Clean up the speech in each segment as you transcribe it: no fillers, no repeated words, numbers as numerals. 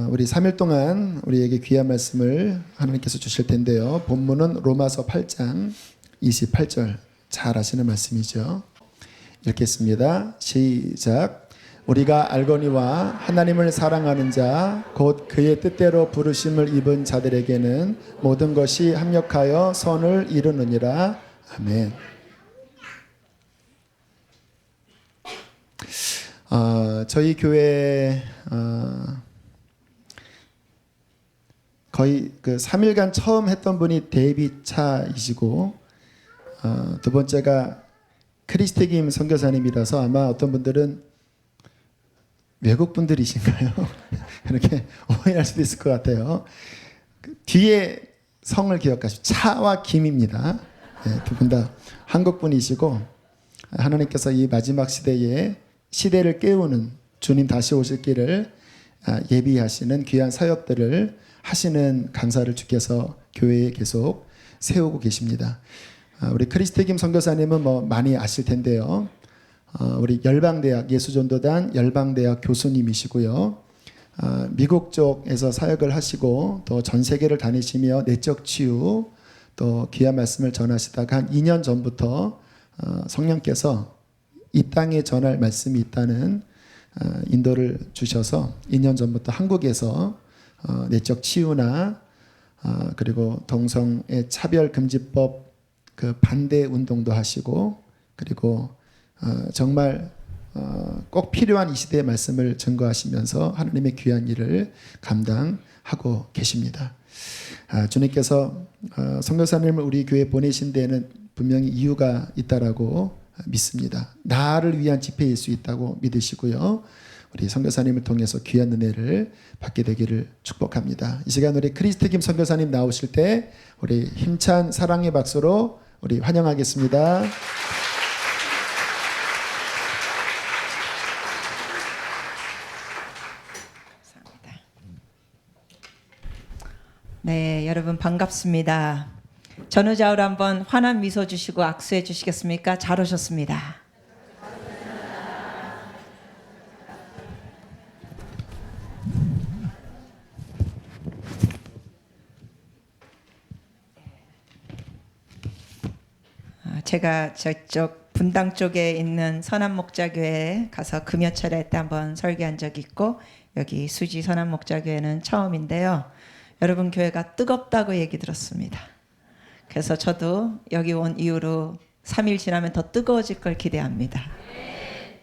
우리 3일 동안 우리에게 귀한 말씀을 하나님께서 주실 텐데요. 본문은 로마서 8장 28절, 잘 아시는 말씀이죠. 읽겠습니다. 시작. 우리가 알거니와 하나님을 사랑하는 자 곧 그의 뜻대로 부르심을 입은 자들에게는 모든 것이 합력하여 선을 이루느니라. 아멘. 저희 교회 거의 그 3일간 처음 했던 분이 데이비차이시고, 두 번째가 크리스티김 선교사님이라서 아마 어떤 분들은 외국 분들이신가요? 이렇게 오해할 수도 있을 것 같아요. 뒤에 성을 기억하시고 차와 김입니다. 네, 두 분 다 한국 분이시고, 하나님께서 이 마지막 시대에 시대를 깨우는 주님 다시 오실 길을 예비하시는 귀한 사역들을 하시는 강사를 주께서 교회에 계속 세우고 계십니다. 우리 크리스티김 선교사님은 많이 아실 텐데요. 우리 열방대학 예수전도단 열방대학 교수님이시고요. 미국 쪽에서 사역을 하시고 또 전 세계를 다니시며 내적 치유 또 귀한 말씀을 전하시다가 한 2년 전부터 성령께서 이 땅에 전할 말씀이 있다는 인도를 주셔서 2년 전부터 한국에서 내적 치유나 그리고 동성애 차별금지법 그 반대 운동도 하시고, 그리고 정말 꼭 필요한 이 시대의 말씀을 증거하시면서 하나님의 귀한 일을 감당하고 계십니다. 주님께서 선교사님을 우리 교회에 보내신 데에는 분명히 이유가 있다라고 믿습니다. 나를 위한 집회일 수 있다고 믿으시고요. 우리 선교사님을 통해서 귀한 은혜를 받게 되기를 축복합니다. 이 시간 우리 크리스티김 선교사님 나오실 때 우리 힘찬 사랑의 박수로 우리 환영하겠습니다. 네, 여러분 반갑습니다. 전우좌우로 한번 환한 미소 주시고 악수해 주시겠습니까? 잘 오셨습니다. 제가 저쪽 분당 쪽에 있는 선한목자교회에 가서 금요철에 때 한번 설교한 적이 있고, 여기 수지 선한목자교회는 처음인데요. 여러분 교회가 뜨겁다고 얘기 들었습니다. 그래서 저도 여기 온 이후로 3일 지나면 더 뜨거워질 걸 기대합니다.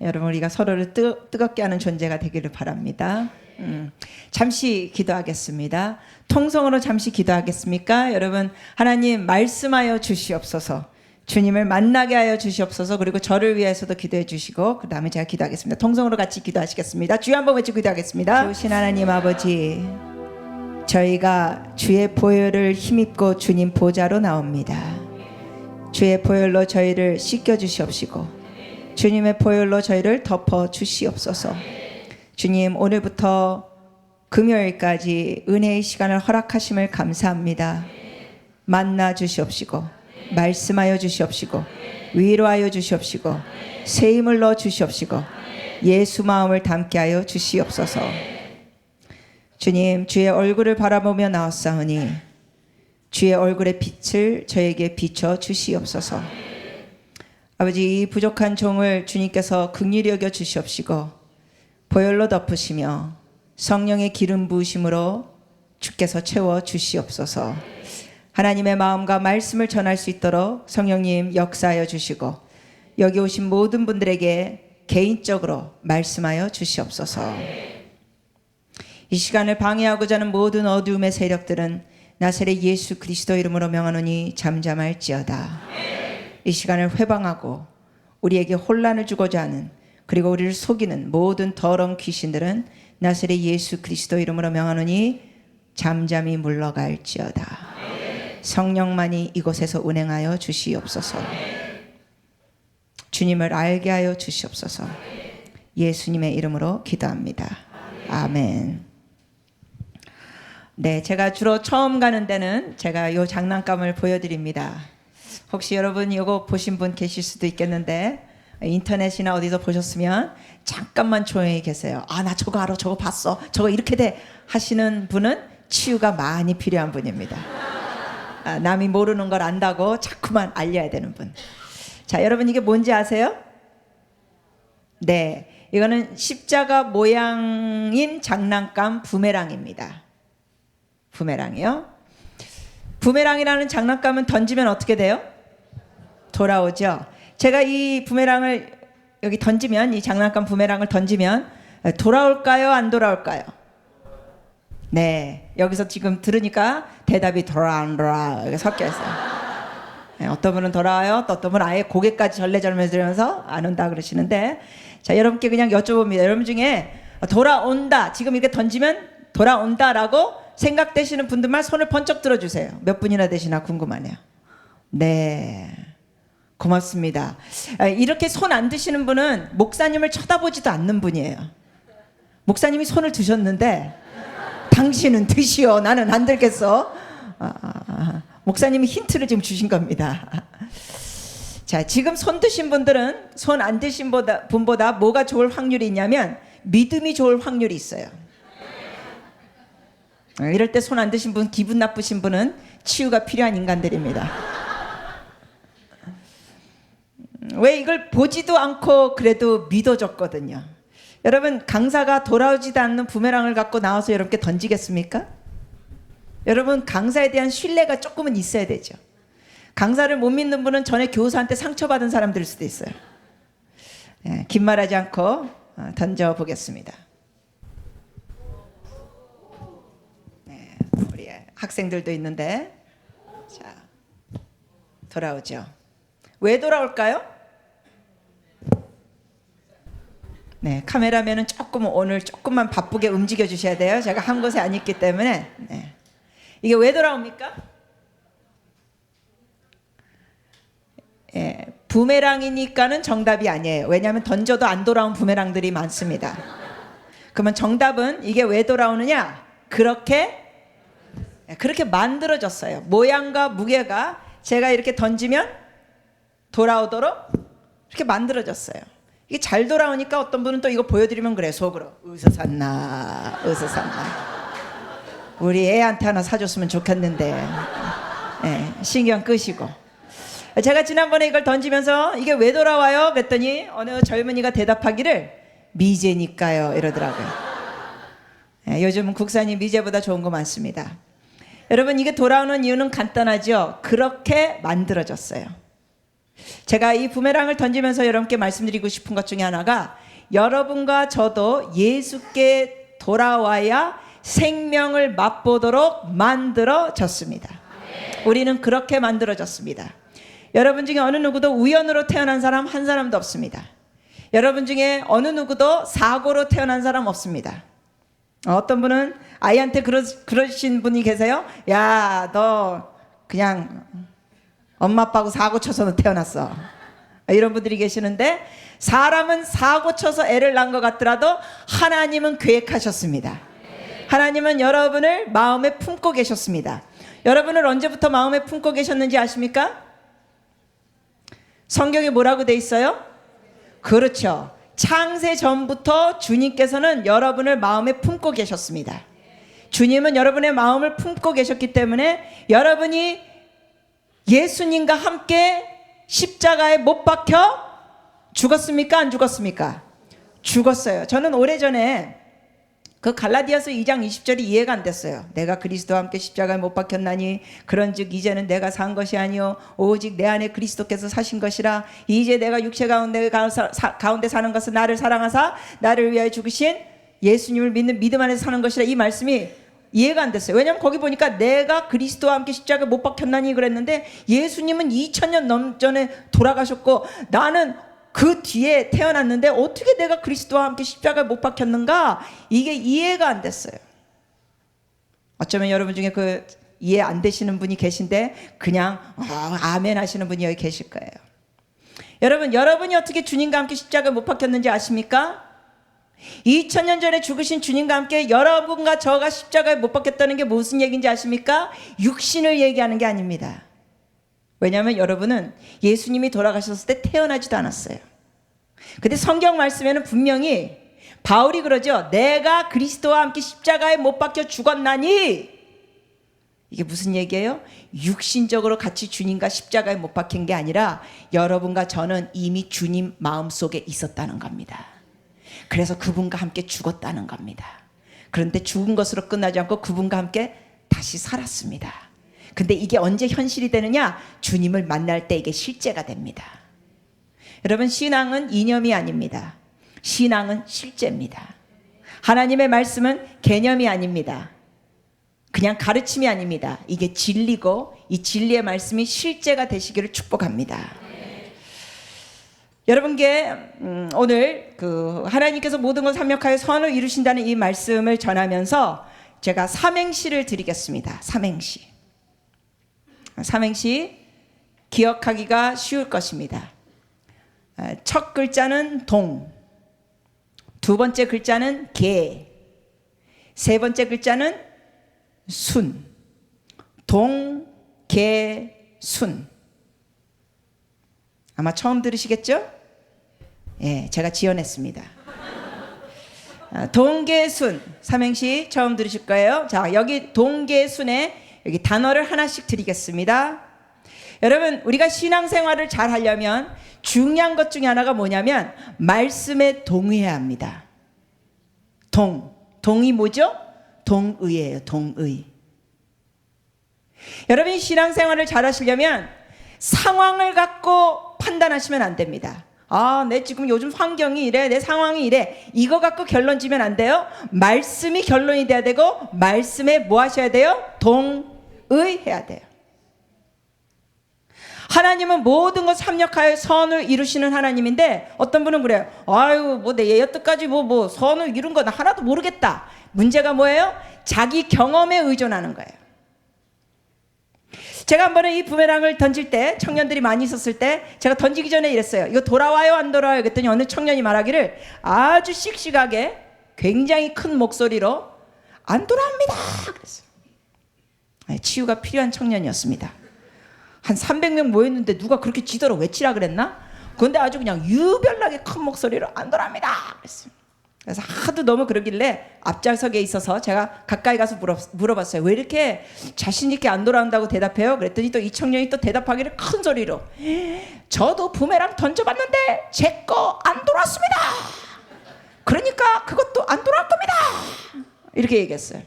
여러분 우리가 서로를 뜨겁게 하는 존재가 되기를 바랍니다. 잠시 기도하겠습니다. 통성으로 잠시 기도하겠습니까? 여러분, 하나님 말씀하여 주시옵소서. 주님을 만나게 하여 주시옵소서. 그리고 저를 위해서도 기도해 주시고, 그 다음에 제가 기도하겠습니다. 통성으로 같이 기도하시겠습니다. 주여 한번 외치고 기도하겠습니다. 좋으신 하나님 아버지, 저희가 주의 보혈을 힘입고 주님 보좌로 나옵니다. 주의 보혈로 저희를 씻겨 주시옵시고 주님의 보혈로 저희를 덮어 주시옵소서. 주님, 오늘부터 금요일까지 은혜의 시간을 허락하심을 감사합니다. 만나 주시옵시고 말씀하여 주시옵시고 위로하여 주시옵시고 새 힘을 넣어 주시옵시고 예수 마음을 담게 하여 주시옵소서. 주님, 주의 얼굴을 바라보며 나왔사오니 주의 얼굴의 빛을 저에게 비춰 주시옵소서. 아버지, 이 부족한 종을 주님께서 긍휼히 여겨 주시옵시고 보혈로 덮으시며 성령의 기름 부으심으로 주께서 채워 주시옵소서. 하나님의 마음과 말씀을 전할 수 있도록 성령님 역사하여 주시고 여기 오신 모든 분들에게 개인적으로 말씀하여 주시옵소서. 이 시간을 방해하고자 하는 모든 어두움의 세력들은 나사렛 예수 그리스도 이름으로 명하노니 잠잠할지어다. 이 시간을 회방하고 우리에게 혼란을 주고자 하는, 그리고 우리를 속이는 모든 더러운 귀신들은 나사렛 예수 그리스도 이름으로 명하노니 잠잠히 물러갈지어다. 성령만이 이곳에서 운행하여 주시옵소서. 주님을 알게 하여 주시옵소서. 예수님의 이름으로 기도합니다. 아멘. 네, 제가 주로 처음 가는 데는 제가 이 장난감을 보여드립니다. 혹시 여러분 이거 보신 분 계실 수도 있겠는데, 인터넷이나 어디서 보셨으면 잠깐만 조용히 계세요. 아, 나 저거 알아, 저거 봤어, 저거 이렇게 돼 하시는 분은 치유가 많이 필요한 분입니다. 남이 모르는 걸 안다고 자꾸만 알려야 되는 분. 자, 여러분 이게 뭔지 아세요? 네, 이거는 십자가 모양인 장난감 부메랑입니다. 부메랑이요. 부메랑이라는 장난감은 던지면 어떻게 돼요? 돌아오죠. 제가 이 부메랑을 여기 던지면, 이 장난감 부메랑을 던지면 돌아올까요? 안 돌아올까요? 네, 여기서 지금 들으니까 대답이 돌아온다 이렇게 섞여 있어요. 네, 어떤 분은 돌아와요, 또 어떤 분은 아예 고개까지 절레절레면서 안 온다 그러시는데, 자, 여러분께 그냥 여쭤봅니다. 여러분 중에 돌아온다, 지금 이렇게 던지면 돌아온다라고 생각되시는 분들만 손을 번쩍 들어주세요. 몇 분이나 되시나 궁금하네요. 네, 고맙습니다. 이렇게 손 안 드시는 분은 목사님을 쳐다보지도 않는 분이에요. 목사님이 손을 드셨는데 당신은 드시오, 나는 안 들겠어. 목사님이 힌트를 지금 주신 겁니다. 자, 지금 손 드신 분들은 손 안 드신 분보다 뭐가 좋을 확률이 있냐면 믿음이 좋을 확률이 있어요. 이럴 때 손 안 드신 분, 기분 나쁘신 분은 치유가 필요한 인간들입니다. 왜? 이걸 보지도 않고 그래도 믿어줬거든요. 여러분, 강사가 돌아오지도 않는 부메랑을 갖고 나와서 여러분께 던지겠습니까? 여러분, 강사에 대한 신뢰가 조금은 있어야 되죠. 강사를 못 믿는 분은 전에 교사한테 상처받은 사람들일 수도 있어요. 예, 긴 말하지 않고 던져보겠습니다. 네, 우리 학생들도 있는데, 자, 돌아오죠. 왜 돌아올까요? 네, 카메라맨은 오늘 조금만 바쁘게 움직여 주셔야 돼요. 제가 한 곳에 안 있기 때문에. 네. 이게 왜 돌아옵니까? 예, 부메랑이니까는 정답이 아니에요. 왜냐하면 던져도 안 돌아온 부메랑들이 많습니다. 그러면 정답은 이게 왜 돌아오느냐? 그렇게 만들어졌어요. 모양과 무게가 제가 이렇게 던지면 돌아오도록 이렇게 만들어졌어요. 이게 잘 돌아오니까 어떤 분은 또 이거 보여드리면 그래, 속으로 어디서 샀나 우리 애한테 하나 사줬으면 좋겠는데. 네, 신경 끄시고. 제가 지난번에 이걸 던지면서 이게 왜 돌아와요? 그랬더니 어느 젊은이가 대답하기를 미제니까요 이러더라고요. 네, 요즘은 국산이 미제보다 좋은 거 많습니다. 여러분, 이게 돌아오는 이유는 간단하죠. 그렇게 만들어졌어요. 제가 이 부메랑을 던지면서 여러분께 말씀드리고 싶은 것 중에 하나가, 여러분과 저도 예수께 돌아와야 생명을 맛보도록 만들어졌습니다. 우리는 그렇게 만들어졌습니다. 여러분 중에 어느 누구도 우연으로 태어난 사람 한 사람도 없습니다. 여러분 중에 어느 누구도 사고로 태어난 사람 없습니다. 어떤 분은 아이한테 그러신 분이 계세요. 야, 너 그냥 엄마 아빠하고 사고 쳐서 태어났어. 이런 분들이 계시는데, 사람은 사고 쳐서 애를 낳은 것 같더라도 하나님은 계획하셨습니다. 하나님은 여러분을 마음에 품고 계셨습니다. 여러분을 언제부터 마음에 품고 계셨는지 아십니까? 성경에 뭐라고 돼 있어요? 그렇죠. 창세 전부터 주님께서는 여러분을 마음에 품고 계셨습니다. 주님은 여러분의 마음을 품고 계셨기 때문에 여러분이 예수님과 함께 십자가에 못 박혀 죽었습니까? 안 죽었습니까? 죽었어요. 저는 오래전에 그 갈라디아서 2장 20절이 이해가 안 됐어요. 내가 그리스도와 함께 십자가에 못 박혔나니 그런즉 이제는 내가 산 것이 아니요 오직 내 안에 그리스도께서 사신 것이라. 이제 내가 육체 가운데 사는 것은 나를 사랑하사 나를 위하여 죽으신 예수님을 믿는 믿음 안에서 사는 것이라. 이 말씀이 이해가 안 됐어요. 왜냐하면 거기 보니까 내가 그리스도와 함께 십자가에 못 박혔나니 그랬는데, 예수님은 2000년 넘전에 돌아가셨고 나는 그 뒤에 태어났는데 어떻게 내가 그리스도와 함께 십자가에 못 박혔는가? 이게 이해가 안 됐어요. 어쩌면 여러분 중에 그 이해 안 되시는 분이 계신데 그냥 아멘 하시는 분이 여기 계실 거예요. 여러분이 어떻게 주님과 함께 십자가에 못 박혔는지 아십니까? 2000년 전에 죽으신 주님과 함께 여러분과 저가 십자가에 못 박혔다는 게 무슨 얘기인지 아십니까? 육신을 얘기하는 게 아닙니다. 왜냐하면 여러분은 예수님이 돌아가셨을 때 태어나지도 않았어요. 근데 성경 말씀에는 분명히 바울이 그러죠. 내가 그리스도와 함께 십자가에 못 박혀 죽었나니. 이게 무슨 얘기예요? 육신적으로 같이 주님과 십자가에 못 박힌 게 아니라 여러분과 저는 이미 주님 마음속에 있었다는 겁니다. 그래서 그분과 함께 죽었다는 겁니다. 그런데 죽은 것으로 끝나지 않고 그분과 함께 다시 살았습니다. 근데 이게 언제 현실이 되느냐? 주님을 만날 때 이게 실제가 됩니다. 여러분, 신앙은 이념이 아닙니다. 신앙은 실제입니다. 하나님의 말씀은 개념이 아닙니다. 그냥 가르침이 아닙니다. 이게 진리고 이 진리의 말씀이 실제가 되시기를 축복합니다. 여러분께 오늘 하나님께서 모든 것 합력하여 선을 이루신다는 이 말씀을 전하면서 제가 삼행시를 드리겠습니다. 삼행시 기억하기가 쉬울 것입니다. 첫 글자는 동, 두 번째 글자는 개, 세 번째 글자는 순. 동, 개, 순. 아마 처음 들으시겠죠? 예, 제가 지어냈습니다. 동계순 삼행시 처음 들으실 거예요. 자, 여기 동계순에 여기 단어를 하나씩 드리겠습니다. 여러분, 우리가 신앙생활을 잘 하려면 중요한 것 중에 하나가 뭐냐면 말씀에 동의해야 합니다. 동이 뭐죠? 동의예요. 동의. 여러분이 신앙생활을 잘 하시려면 상황을 갖고 판단하시면 안 됩니다. 내 지금 요즘 환경이 이래, 내 상황이 이래, 이거 갖고 결론 지면 안 돼요. 말씀이 결론이 돼야 되고 말씀에 뭐 하셔야 돼요? 동의해야 돼요. 하나님은 모든 것을 합력하여 선을 이루시는 하나님인데 어떤 분은 그래요. 내 여태까지 선을 이룬 거 나 하나도 모르겠다. 문제가 뭐예요? 자기 경험에 의존하는 거예요. 제가 한 번에 이 부메랑을 던질 때 청년들이 많이 있었을 때 제가 던지기 전에 이랬어요. 이거 돌아와요 안 돌아와요? 그랬더니 어느 청년이 말하기를 아주 씩씩하게 굉장히 큰 목소리로 안 돌아옵니다 그랬어요. 치유가 필요한 청년이었습니다. 한 300명 모였는데 누가 그렇게 지더러 외치라 그랬나? 그런데 아주 그냥 유별나게 큰 목소리로 안 돌아옵니다 그랬어요. 그래서 하도 너무 그러길래 앞좌석에 있어서 제가 가까이 가서 물어봤어요. 왜 이렇게 자신 있게 안 돌아온다고 대답해요? 그랬더니 또 이 청년이 또 대답하기를 큰 소리로 저도 부메랑 던져봤는데 제 거 안 돌아왔습니다. 그러니까 그것도 안 돌아올 겁니다. 이렇게 얘기했어요.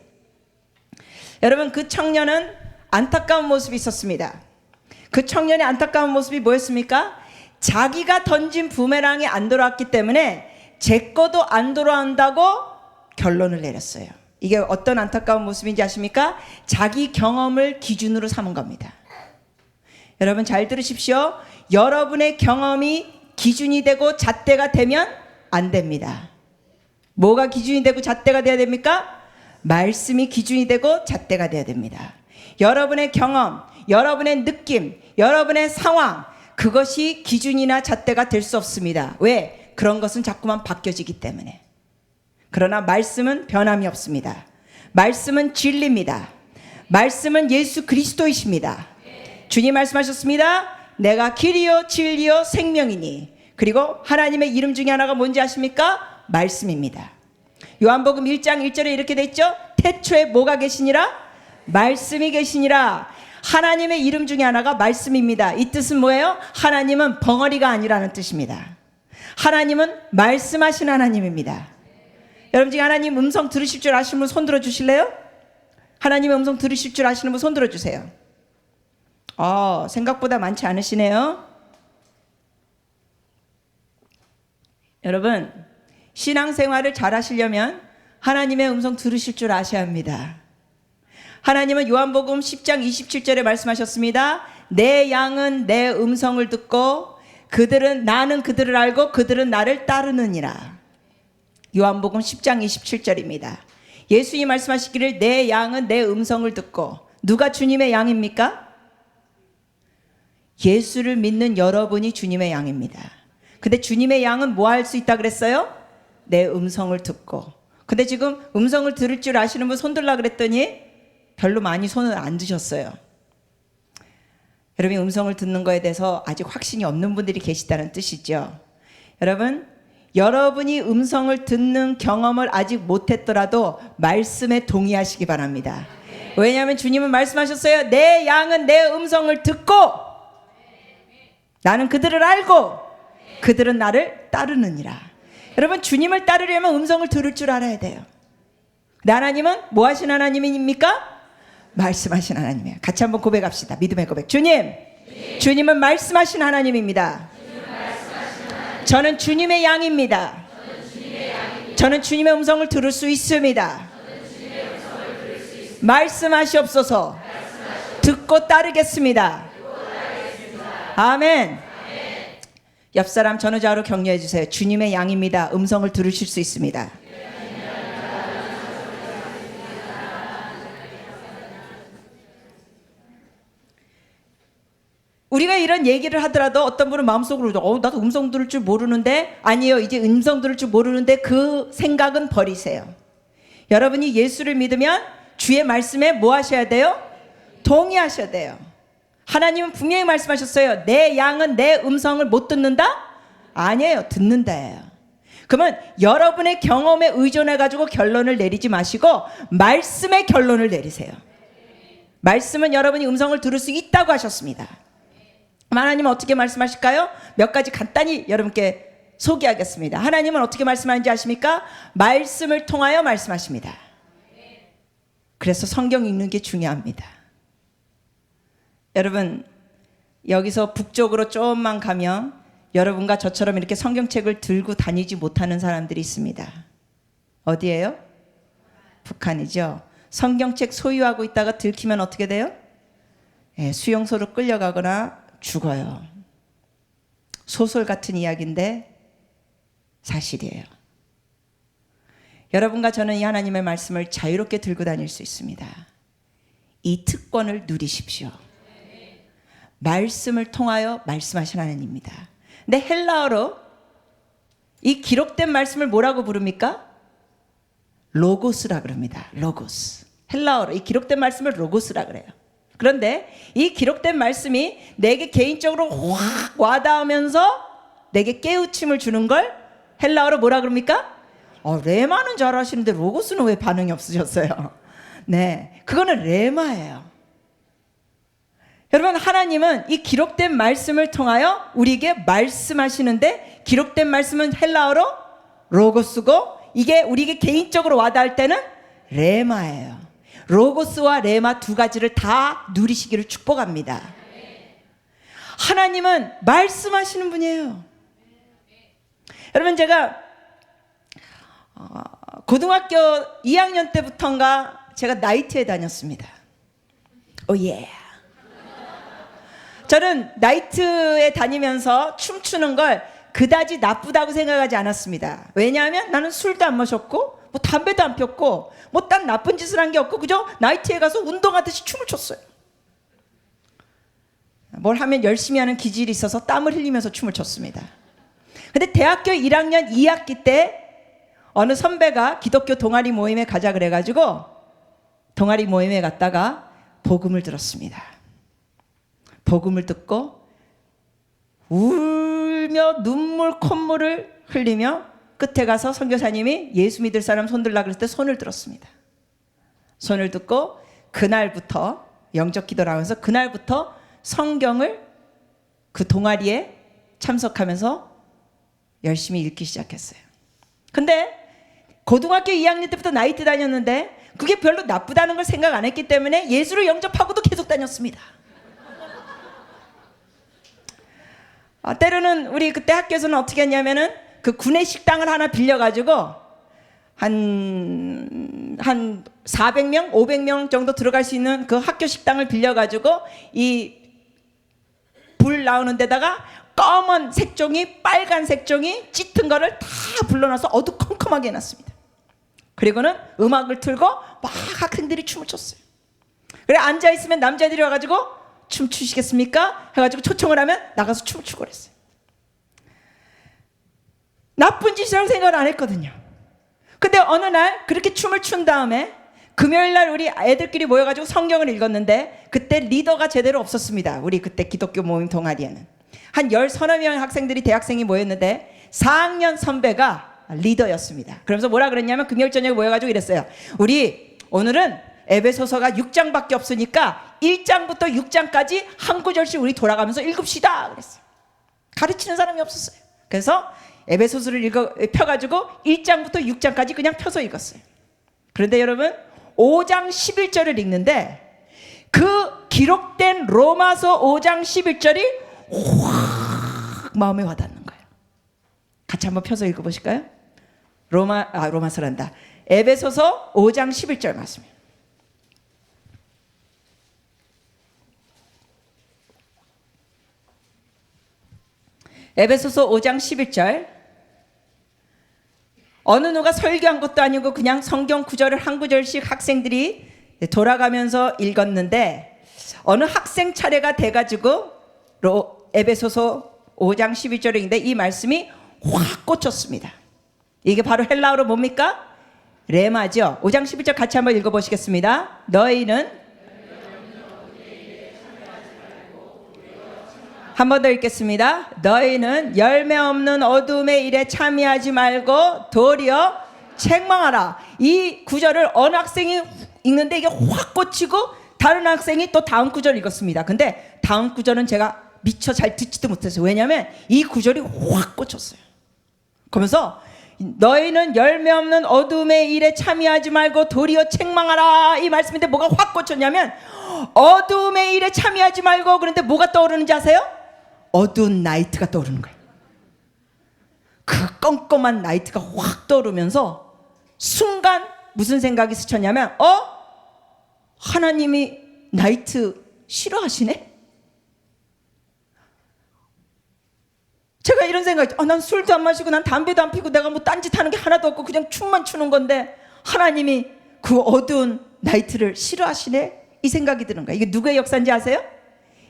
여러분, 그 청년은 안타까운 모습이 있었습니다. 그 청년의 안타까운 모습이 뭐였습니까? 자기가 던진 부메랑이 안 돌아왔기 때문에 제 거도 안 돌아온다고 결론을 내렸어요. 이게 어떤 안타까운 모습인지 아십니까? 자기 경험을 기준으로 삼은 겁니다. 여러분 잘 들으십시오. 여러분의 경험이 기준이 되고 잣대가 되면 안 됩니다. 뭐가 기준이 되고 잣대가 돼야 됩니까? 말씀이 기준이 되고 잣대가 돼야 됩니다. 여러분의 경험, 여러분의 느낌, 여러분의 상황, 그것이 기준이나 잣대가 될 수 없습니다. 왜? 그런 것은 자꾸만 바뀌어지기 때문에. 그러나 말씀은 변함이 없습니다. 말씀은 진리입니다. 말씀은 예수 그리스도이십니다. 주님 말씀하셨습니다. 내가 길이요 진리요 생명이니. 그리고 하나님의 이름 중에 하나가 뭔지 아십니까? 말씀입니다. 요한복음 1장 1절에 이렇게 돼 있죠. 태초에 뭐가 계시니라? 말씀이 계시니라. 하나님의 이름 중에 하나가 말씀입니다. 이 뜻은 뭐예요? 하나님은 벙어리가 아니라는 뜻입니다. 하나님은 말씀하신 하나님입니다. 여러분 중에 하나님 음성 들으실 줄 아시는 분 손 들어주실래요? 하나님의 음성 들으실 줄 아시는 분 손 들어주세요. 생각보다 많지 않으시네요. 여러분, 신앙생활을 잘 하시려면 하나님의 음성 들으실 줄 아셔야 합니다. 하나님은 요한복음 10장 27절에 말씀하셨습니다. 내 양은 내 음성을 듣고 나는 그들을 알고 그들은 나를 따르느니라. 요한복음 10장 27절입니다. 예수님 말씀하시기를 내 양은 내 음성을 듣고. 누가 주님의 양입니까? 예수를 믿는 여러분이 주님의 양입니다. 근데 주님의 양은 뭐 할 수 있다 그랬어요? 내 음성을 듣고. 근데 지금 음성을 들을 줄 아시는 분 손 들라 그랬더니 별로 많이 손을 안 드셨어요. 여러분이 음성을 듣는 거에 대해서 아직 확신이 없는 분들이 계시다는 뜻이죠. 여러분, 여러분이 음성을 듣는 경험을 아직 못했더라도 말씀에 동의하시기 바랍니다. 왜냐하면 주님은 말씀하셨어요. 내 양은 내 음성을 듣고 나는 그들을 알고 그들은 나를 따르느니라. 여러분, 주님을 따르려면 음성을 들을 줄 알아야 돼요. 근데 하나님은 뭐 하신 하나님입니까? 말씀하신 하나님이에요. 같이 한번 고백합시다. 믿음의 고백. 주님은 말씀하신 하나님입니다. 저는 주님의 양입니다. 저는 주님의 음성을 들을 수 있습니다. 말씀하시옵소서. 듣고 따르겠습니다. 아멘. 옆 사람 전우자로 격려해 주세요. 주님의 양입니다. 음성을 들으실 수 있습니다. 우리가 이런 얘기를 하더라도 어떤 분은 마음속으로 나도 음성 들을 줄 모르는데, 아니요, 이제 음성 들을 줄 모르는데 그 생각은 버리세요. 여러분이 예수를 믿으면 주의 말씀에 뭐 하셔야 돼요? 동의하셔야 돼요. 하나님은 분명히 말씀하셨어요. 내 양은 내 음성을 못 듣는다? 아니에요, 듣는다예요. 그러면 여러분의 경험에 의존해 가지고 결론을 내리지 마시고 말씀의 결론을 내리세요. 말씀은 여러분이 음성을 들을 수 있다고 하셨습니다. 하나님은 어떻게 말씀하실까요? 몇 가지 간단히 여러분께 소개하겠습니다. 하나님은 어떻게 말씀하는지 아십니까? 말씀을 통하여 말씀하십니다. 그래서 성경 읽는 게 중요합니다. 여러분, 여기서 북쪽으로 조금만 가면 여러분과 저처럼 이렇게 성경책을 들고 다니지 못하는 사람들이 있습니다. 어디예요? 북한이죠. 성경책 소유하고 있다가 들키면 어떻게 돼요? 수용소로 끌려가거나 죽어요. 소설 같은 이야기인데 사실이에요. 여러분과 저는 이 하나님의 말씀을 자유롭게 들고 다닐 수 있습니다. 이 특권을 누리십시오. 말씀을 통하여 말씀하신 하나님입니다. 근데 헬라어로 이 기록된 말씀을 뭐라고 부릅니까? 로고스라 그럽니다. 로고스. 헬라어로 이 기록된 말씀을 로고스라 그래요. 그런데 이 기록된 말씀이 내게 개인적으로 확 와닿으면서 내게 깨우침을 주는 걸 헬라어로 뭐라 그럽니까? 레마는 잘 하시는데 로고스는 왜 반응이 없으셨어요? 네, 그거는 레마예요. 여러분, 하나님은 이 기록된 말씀을 통하여 우리에게 말씀하시는데, 기록된 말씀은 헬라어로 로고스고, 이게 우리에게 개인적으로 와닿을 때는 레마예요. 로고스와 레마 두 가지를 다 누리시기를 축복합니다. 하나님은 말씀하시는 분이에요. 여러분, 제가 고등학교 2학년 때부터인가 제가 나이트에 다녔습니다. 오예. 저는 나이트에 다니면서 춤추는 걸 그다지 나쁘다고 생각하지 않았습니다. 왜냐하면 나는 술도 안 마셨고 뭐 담배도 안 폈고 뭐 딴 나쁜 짓을 한 게 없고 그저 나이트에 가서 운동하듯이 춤을 췄어요. 뭘 하면 열심히 하는 기질이 있어서 땀을 흘리면서 춤을 췄습니다. 근데 대학교 1학년 2학기 때 어느 선배가 기독교 동아리 모임에 가자 그래가지고 동아리 모임에 갔다가 복음을 들었습니다. 복음을 듣고 울며 눈물 콧물을 흘리며 끝에 가서 선교사님이 예수 믿을 사람 손 들라 그랬을 때 손을 들었습니다. 손을 듣고 그날부터 영적 기도를 하면서 그날부터 성경을 그 동아리에 참석하면서 열심히 읽기 시작했어요. 근데 고등학교 2학년 때부터 나이트 다녔는데 그게 별로 나쁘다는 걸 생각 안 했기 때문에 예수를 영접하고도 계속 다녔습니다. 때로는 우리 그때 학교에서는 어떻게 했냐면은 그 구내 식당을 하나 빌려가지고 한 400명, 500명 정도 들어갈 수 있는 그 학교 식당을 빌려가지고 이 불 나오는 데다가 검은 색종이, 빨간 색종이 짙은 거를 다 불러놔서 어두컴컴하게 해놨습니다. 그리고는 음악을 틀고 막 학생들이 춤을 췄어요. 그래 앉아있으면 남자들이 와가지고 춤추시겠습니까? 해가지고 초청을 하면 나가서 춤을 추고 그랬어요. 나쁜 짓이라고 생각을 안 했거든요. 근데 어느 날 그렇게 춤을 춘 다음에 금요일 날 우리 애들끼리 모여가지고 성경을 읽었는데 그때 리더가 제대로 없었습니다. 우리 그때 기독교 모임 동아리에는 한 10서너 명의 학생들이 대학생이 모였는데 4학년 선배가 리더였습니다. 그러면서 뭐라 그랬냐면 금요일 저녁에 모여가지고 이랬어요. 우리 오늘은 에베소서가 6장밖에 없으니까 1장부터 6장까지 한 구절씩 우리 돌아가면서 읽읍시다 그랬어요. 가르치는 사람이 없었어요. 그래서 에베소서를 펴가지고 1장부터 6장까지 그냥 펴서 읽었어요. 그런데 여러분 5장 11절을 읽는데 그 기록된 로마서 5장 11절이 확 마음에 와닿는 거예요. 같이 한번 펴서 읽어보실까요? 로마서란다. 에베소서 5장 11절 말씀이에요. 에베소서 5장 11절. 어느 누가 설교한 것도 아니고 그냥 성경 구절을 한 구절씩 학생들이 돌아가면서 읽었는데 어느 학생 차례가 돼가지고 에베소서 5장 11절인데 이 말씀이 확 꽂혔습니다. 이게 바로 헬라어로 뭡니까? 레마죠. 5장 11절 같이 한번 읽어보시겠습니다. 너희는 한 번 더 읽겠습니다. 너희는 열매 없는 어둠의 일에 참여하지 말고 도리어 책망하라. 이 구절을 어느 학생이 읽는데 이게 확 꽂히고 다른 학생이 또 다음 구절 읽었습니다. 근데 다음 구절은 제가 미처 잘 듣지도 못했어요. 왜냐하면 이 구절이 확 꽂혔어요. 그러면서 너희는 열매 없는 어둠의 일에 참여하지 말고 도리어 책망하라 이 말씀인데 뭐가 확 꽂혔냐면 어둠의 일에 참여하지 말고 그런데 뭐가 떠오르는지 아세요? 어두운 나이트가 떠오르는 거예요. 그 껌껌한 나이트가 확 떠오르면서 순간 무슨 생각이 스쳤냐면 하나님이 나이트 싫어하시네? 제가 이런 생각이 난 술도 안 마시고 난 담배도 안 피고 내가 뭐 딴짓하는 게 하나도 없고 그냥 춤만 추는 건데 하나님이 그 어두운 나이트를 싫어하시네? 이 생각이 드는 거예요. 이게 누구의 역사인지 아세요?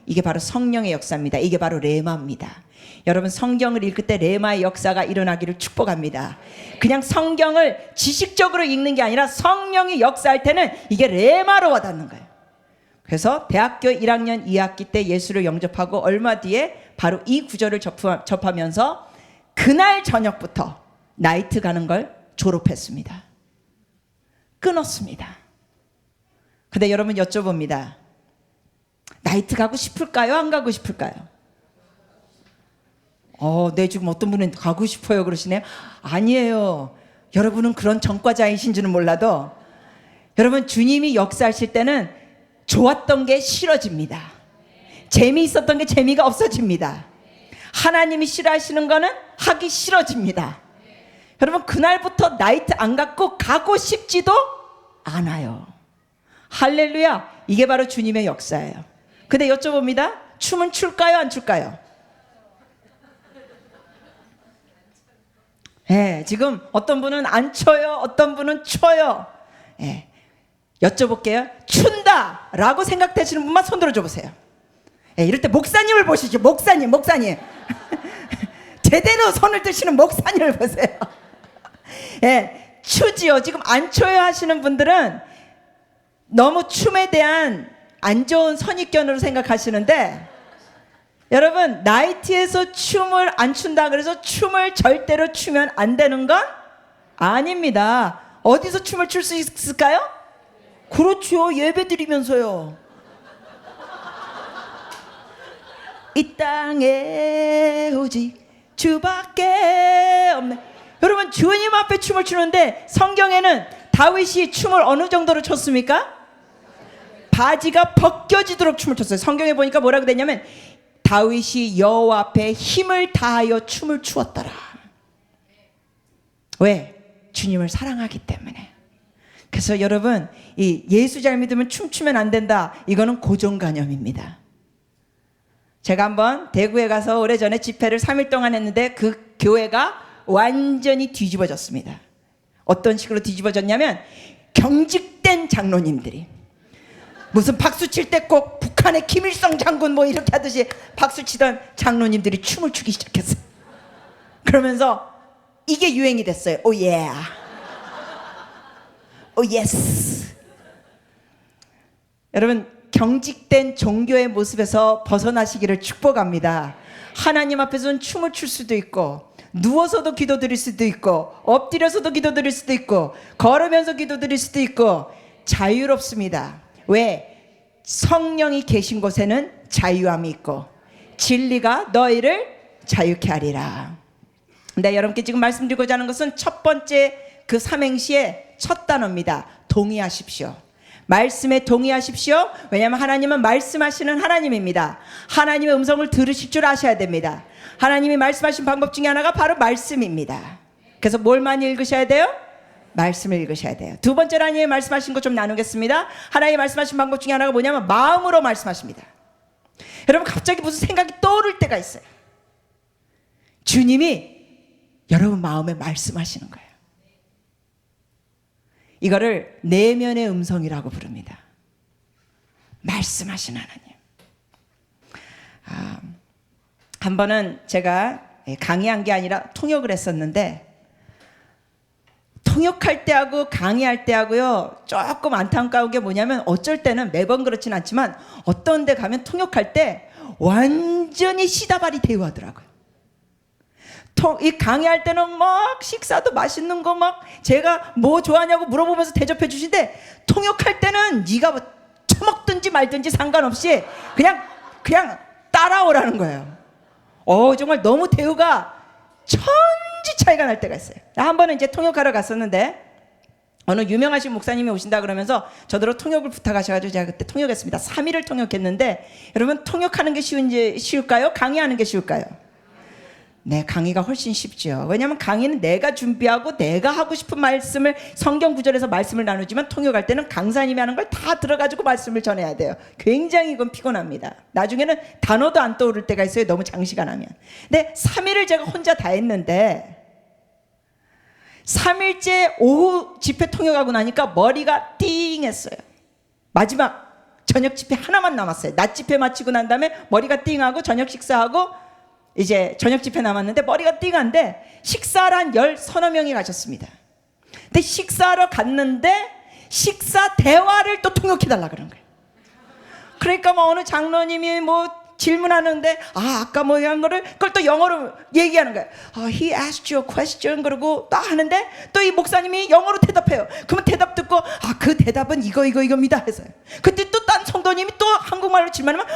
이게 바로 성령의 역사입니다. 이게 바로 레마입니다. 여러분 성경을 읽을 때 레마의 역사가 일어나기를 축복합니다. 그냥 성경을 지식적으로 읽는 게 아니라 성령이 역사할 때는 이게 레마로 와닿는 거예요. 그래서 대학교 1학년 2학기 때 예수를 영접하고 얼마 뒤에 바로 이 구절을 접하면서 그날 저녁부터 나이트 가는 걸 졸업했습니다. 끊었습니다. 근데 여러분 여쭤봅니다. 나이트 가고 싶을까요? 안 가고 싶을까요? 네, 지금 어떤 분은 가고 싶어요 그러시네요. 아니에요. 여러분은 그런 전과자이신 줄은 몰라도 여러분 주님이 역사하실 때는 좋았던 게 싫어집니다. 재미있었던 게 재미가 없어집니다. 하나님이 싫어하시는 거는 하기 싫어집니다. 여러분 그날부터 나이트 안 갖고 가고 싶지도 않아요. 할렐루야. 이게 바로 주님의 역사예요. 근데 여쭤봅니다. 춤은 출까요? 안 출까요? 지금 어떤 분은 안 춰요. 어떤 분은 춰요. 여쭤볼게요. 춘다 라고 생각되시는 분만 손 들어줘 보세요. 이럴 때 목사님을 보시죠. 목사님 제대로 손을 드시는 목사님을 보세요. 추지요. 지금 안 춰요 하시는 분들은 너무 춤에 대한 안 좋은 선입견으로 생각하시는데 여러분 나이트에서 춤을 안 춘다 그래서 춤을 절대로 추면 안 되는 건 아닙니다. 어디서 춤을 출 수 있을까요? 그렇죠. 예배 드리면서요. 이 땅에 오직 주밖에 없네. 여러분 주님 앞에 춤을 추는데 성경에는 다윗이 춤을 어느 정도로 췄습니까? 바지가 벗겨지도록 춤을 췄어요. 성경에 보니까 뭐라고 되냐면 다윗이 여호와 앞에 힘을 다하여 춤을 추었더라. 왜? 주님을 사랑하기 때문에. 그래서 여러분 이 예수 잘 믿으면 춤추면 안 된다. 이거는 고정관념입니다. 제가 한번 대구에 가서 오래전에 집회를 3일 동안 했는데 그 교회가 완전히 뒤집어졌습니다. 어떤 식으로 뒤집어졌냐면 경직된 장로님들이 무슨 박수 칠 때 꼭 북한의 김일성 장군 뭐 이렇게 하듯이 박수 치던 장로님들이 춤을 추기 시작했어요. 그러면서 이게 유행이 됐어요. 오 예. 오 예스. 여러분 경직된 종교의 모습에서 벗어나시기를 축복합니다. 하나님 앞에서는 춤을 출 수도 있고 누워서도 기도 드릴 수도 있고 엎드려서도 기도 드릴 수도 있고 걸으면서 기도 드릴 수도 있고 자유롭습니다. 왜? 성령이 계신 곳에는 자유함이 있고 진리가 너희를 자유케 하리라. 근데 여러분께 지금 말씀드리고자 하는 것은 첫 번째 그 삼행시의 첫 단어입니다. 동의하십시오. 말씀에 동의하십시오. 왜냐하면 하나님은 말씀하시는 하나님입니다. 하나님의 음성을 들으실 줄 아셔야 됩니다. 하나님이 말씀하신 방법 중에 하나가 바로 말씀입니다. 그래서 뭘 많이 읽으셔야 돼요? 말씀을 읽으셔야 돼요. 두 번째로 하나님이 말씀하신 것 좀 나누겠습니다. 하나님이 말씀하신 방법 중에 하나가 뭐냐면 마음으로 말씀하십니다. 여러분 갑자기 무슨 생각이 떠오를 때가 있어요. 주님이 여러분 마음에 말씀하시는 거예요. 이거를 내면의 음성이라고 부릅니다. 말씀하신 하나님. 한 번은 제가 강의한 게 아니라 통역을 했었는데 통역할 때하고 강의할 때하고요 조금 안타까운 게 뭐냐면 어쩔 때는 매번 그렇진 않지만 어떤 데 가면 통역할 때 완전히 시다발이 대우하더라고요. 이 강의할 때는 막 식사도 맛있는 거 막 제가 뭐 좋아하냐고 물어보면서 대접해 주시는데 통역할 때는 네가 뭐 처먹든지 말든지 상관없이 그냥 따라오라는 거예요. 정말 너무 대우가 천지 차이가 날 때가 있어요. 한 번은 이제 통역하러 갔었는데 어느 유명하신 목사님이 오신다 그러면서 저더러 통역을 부탁하셔가지고 제가 그때 통역했습니다. 3일을 통역했는데 여러분 통역하는 게 쉬울까요? 강의하는 게 쉬울까요? 네, 강의가 훨씬 쉽죠. 왜냐하면 강의는 내가 준비하고 내가 하고 싶은 말씀을 성경 구절에서 말씀을 나누지만 통역할 때는 강사님이 하는 걸 다 들어가지고 말씀을 전해야 돼요. 굉장히 이건 피곤합니다. 나중에는 단어도 안 떠오를 때가 있어요. 너무 장시간 하면. 근데 3일을 제가 혼자 다 했는데 3일째 오후 집회 통역하고 나니까 머리가 띵했어요. 마지막 저녁 집회 하나만 남았어요. 낮 집회 마치고 난 다음에 머리가 띵하고 저녁 식사하고 이제 저녁 집회 남았는데 머리가 띵한데 식사를 한 10서너 명이 가셨습니다. 근데 식사하러 갔는데 식사 대화를 또 통역해달라 그런 거예요. 그러니까 뭐 어느 장로님이 뭐 질문하는데 아까 뭐 한 거를 그걸 또 영어로 얘기하는 거예요. He asked you a question 그러고 딱 하는데 또 이 목사님이 영어로 대답해요. 그러면 대답 듣고 그 대답은 이겁니다 해서요. 그때 또 딴 성도님이 또 한국말로 질문하면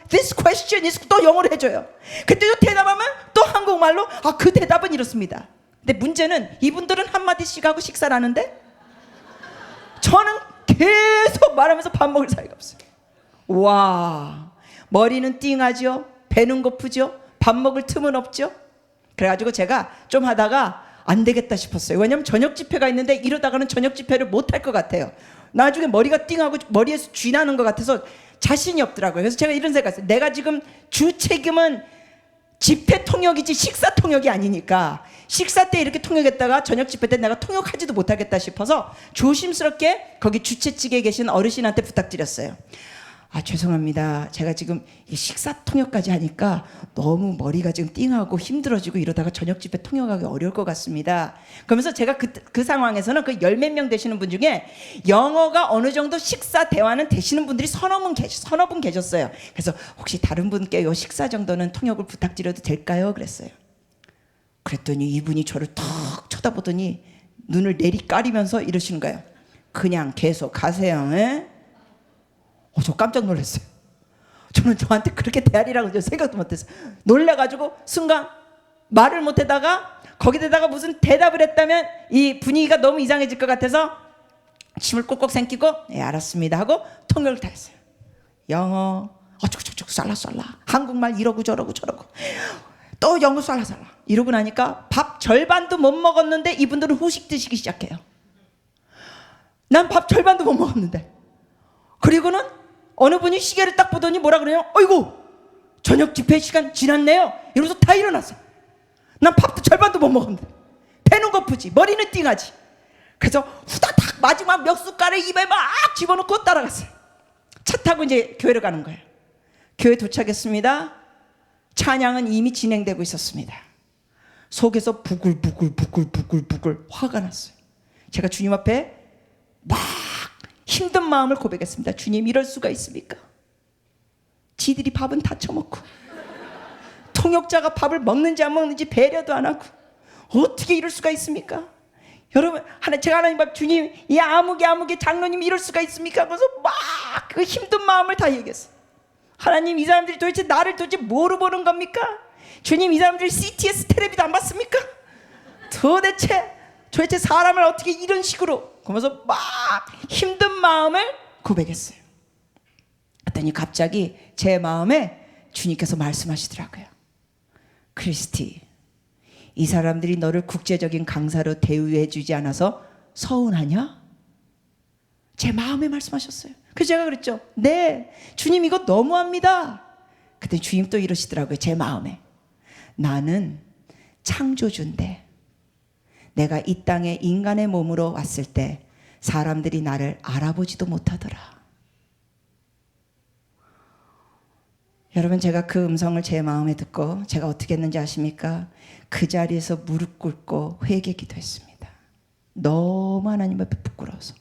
this question is 또 영어로 해줘요. 그때 또 대답하면 또 한국말로 그 대답은 이렇습니다. 근데 문제는 이분들은 한마디씩 하고 식사를 하는데 저는 계속 말하면서 밥 먹을 사이가 없어요. 와, 머리는 띵하죠. 배는 고프죠. 밥 먹을 틈은 없죠. 그래가지고 제가 좀 하다가 안 되겠다 싶었어요. 왜냐하면 저녁 집회가 있는데 이러다가는 저녁 집회를 못할 것 같아요. 나중에 머리가 띵하고 머리에서 쥐 나는 것 같아서 자신이 없더라고요. 그래서 제가 이런 생각을 했어요. 내가 지금 주 책임은 집회 통역이지 식사 통역이 아니니까 식사 때 이렇게 통역했다가 저녁 집회 때 내가 통역하지도 못하겠다 싶어서 조심스럽게 거기 주최측에 계신 어르신한테 부탁드렸어요. 죄송합니다. 제가 지금 식사 통역까지 하니까 너무 머리가 지금 띵하고 힘들어지고 이러다가 저녁 집회 통역하기 어려울 것 같습니다. 그러면서 제가 그 상황에서는 그 10몇 명 되시는 분 중에 영어가 어느 정도 식사 대화는 되시는 분들이 서너 분 계셨어요. 그래서 혹시 다른 분께 요 식사 정도는 통역을 부탁드려도 될까요? 그랬어요. 그랬더니 이분이 저를 턱 쳐다보더니 눈을 내리까리면서 이러시는 거예요. 그냥 계속 가세요. 에? 저 깜짝 놀랐어요. 저는 저한테 그렇게 대하리라고 생각도 못했어요. 놀래가지고 순간 말을 못하다가 거기다가 무슨 대답을 했다면 이 분위기가 너무 이상해질 것 같아서 침을 꼭꼭 삼키고 알았습니다 하고 통역을 다 했어요. 영어 어쩌고저쩌고 쌀라쌀라 한국말 이러고 저러고 또 영어 쌀라쌀라 이러고 나니까 밥 절반도 못 먹었는데 이분들은 후식 드시기 시작해요. 난 밥 절반도 못 먹었는데 그리고는 어느 분이 시계를 딱 보더니 뭐라 그래요? 어이구 저녁 집회 시간 지났네요 이러면서 다 일어났어. 난 밥도 절반도 못 먹었는데 배는 고프지 머리는 띵하지. 그래서 후다닥 마지막 몇 숟갈을 입에 막 집어넣고 따라갔어요. 차 타고 이제 교회를 가는 거예요. 교회 도착했습니다. 찬양은 이미 진행되고 있었습니다. 속에서 부글부글 화가 났어요. 제가 주님 앞에 막 힘든 마음을 고백했습니다. 주님 이럴 수가 있습니까? 지들이 밥은 다 처먹고 통역자가 밥을 먹는지 안 먹는지 배려도 안 하고 어떻게 이럴 수가 있습니까? 여러분, 제가 하나님 앞 주님, 이 아무개 장로님 이럴 수가 있습니까? 그래서 막 그 힘든 마음을 다 얘기했어요. 하나님, 이 사람들이 도대체 나를 도대체 뭐로 보는 겁니까? 주님, 이 사람들이 CTS 텔레비도 안 봤습니까? 도대체 사람을 어떻게 이런 식으로, 그러면서 막 힘든 마음을 고백했어요. 그랬더니 갑자기 제 마음에 주님께서 말씀하시더라고요. 크리스티, 이 사람들이 너를 국제적인 강사로 대우해 주지 않아서 서운하냐? 제 마음에 말씀하셨어요. 그래서 제가 그랬죠. 네, 주님 이거 너무합니다. 그때 주님 또 이러시더라고요. 제 마음에, 나는 창조주인데 내가 이 땅에 인간의 몸으로 왔을 때 사람들이 나를 알아보지도 못하더라. 여러분, 제가 그 음성을 제 마음에 듣고 제가 어떻게 했는지 아십니까? 그 자리에서 무릎 꿇고 회개 기도했습니다. 너무 하나님 앞에 부끄러워서.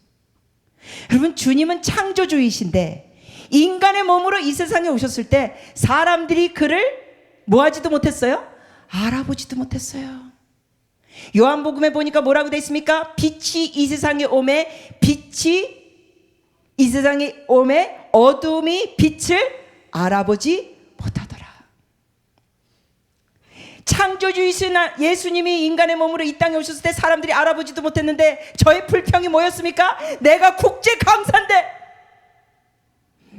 여러분, 주님은 창조주이신데 인간의 몸으로 이 세상에 오셨을 때 사람들이 그를 뭐하지도 못했어요? 알아보지도 못했어요. 요한복음에 보니까 뭐라고 돼 있습니까? 빛이 이 세상에 오매 어둠이 빛을 알아보지 못하더라. 창조주이신 예수님이 인간의 몸으로 이 땅에 오셨을 때 사람들이 알아보지도 못했는데 저의 불평이 뭐였습니까? 내가 국제 강사인데,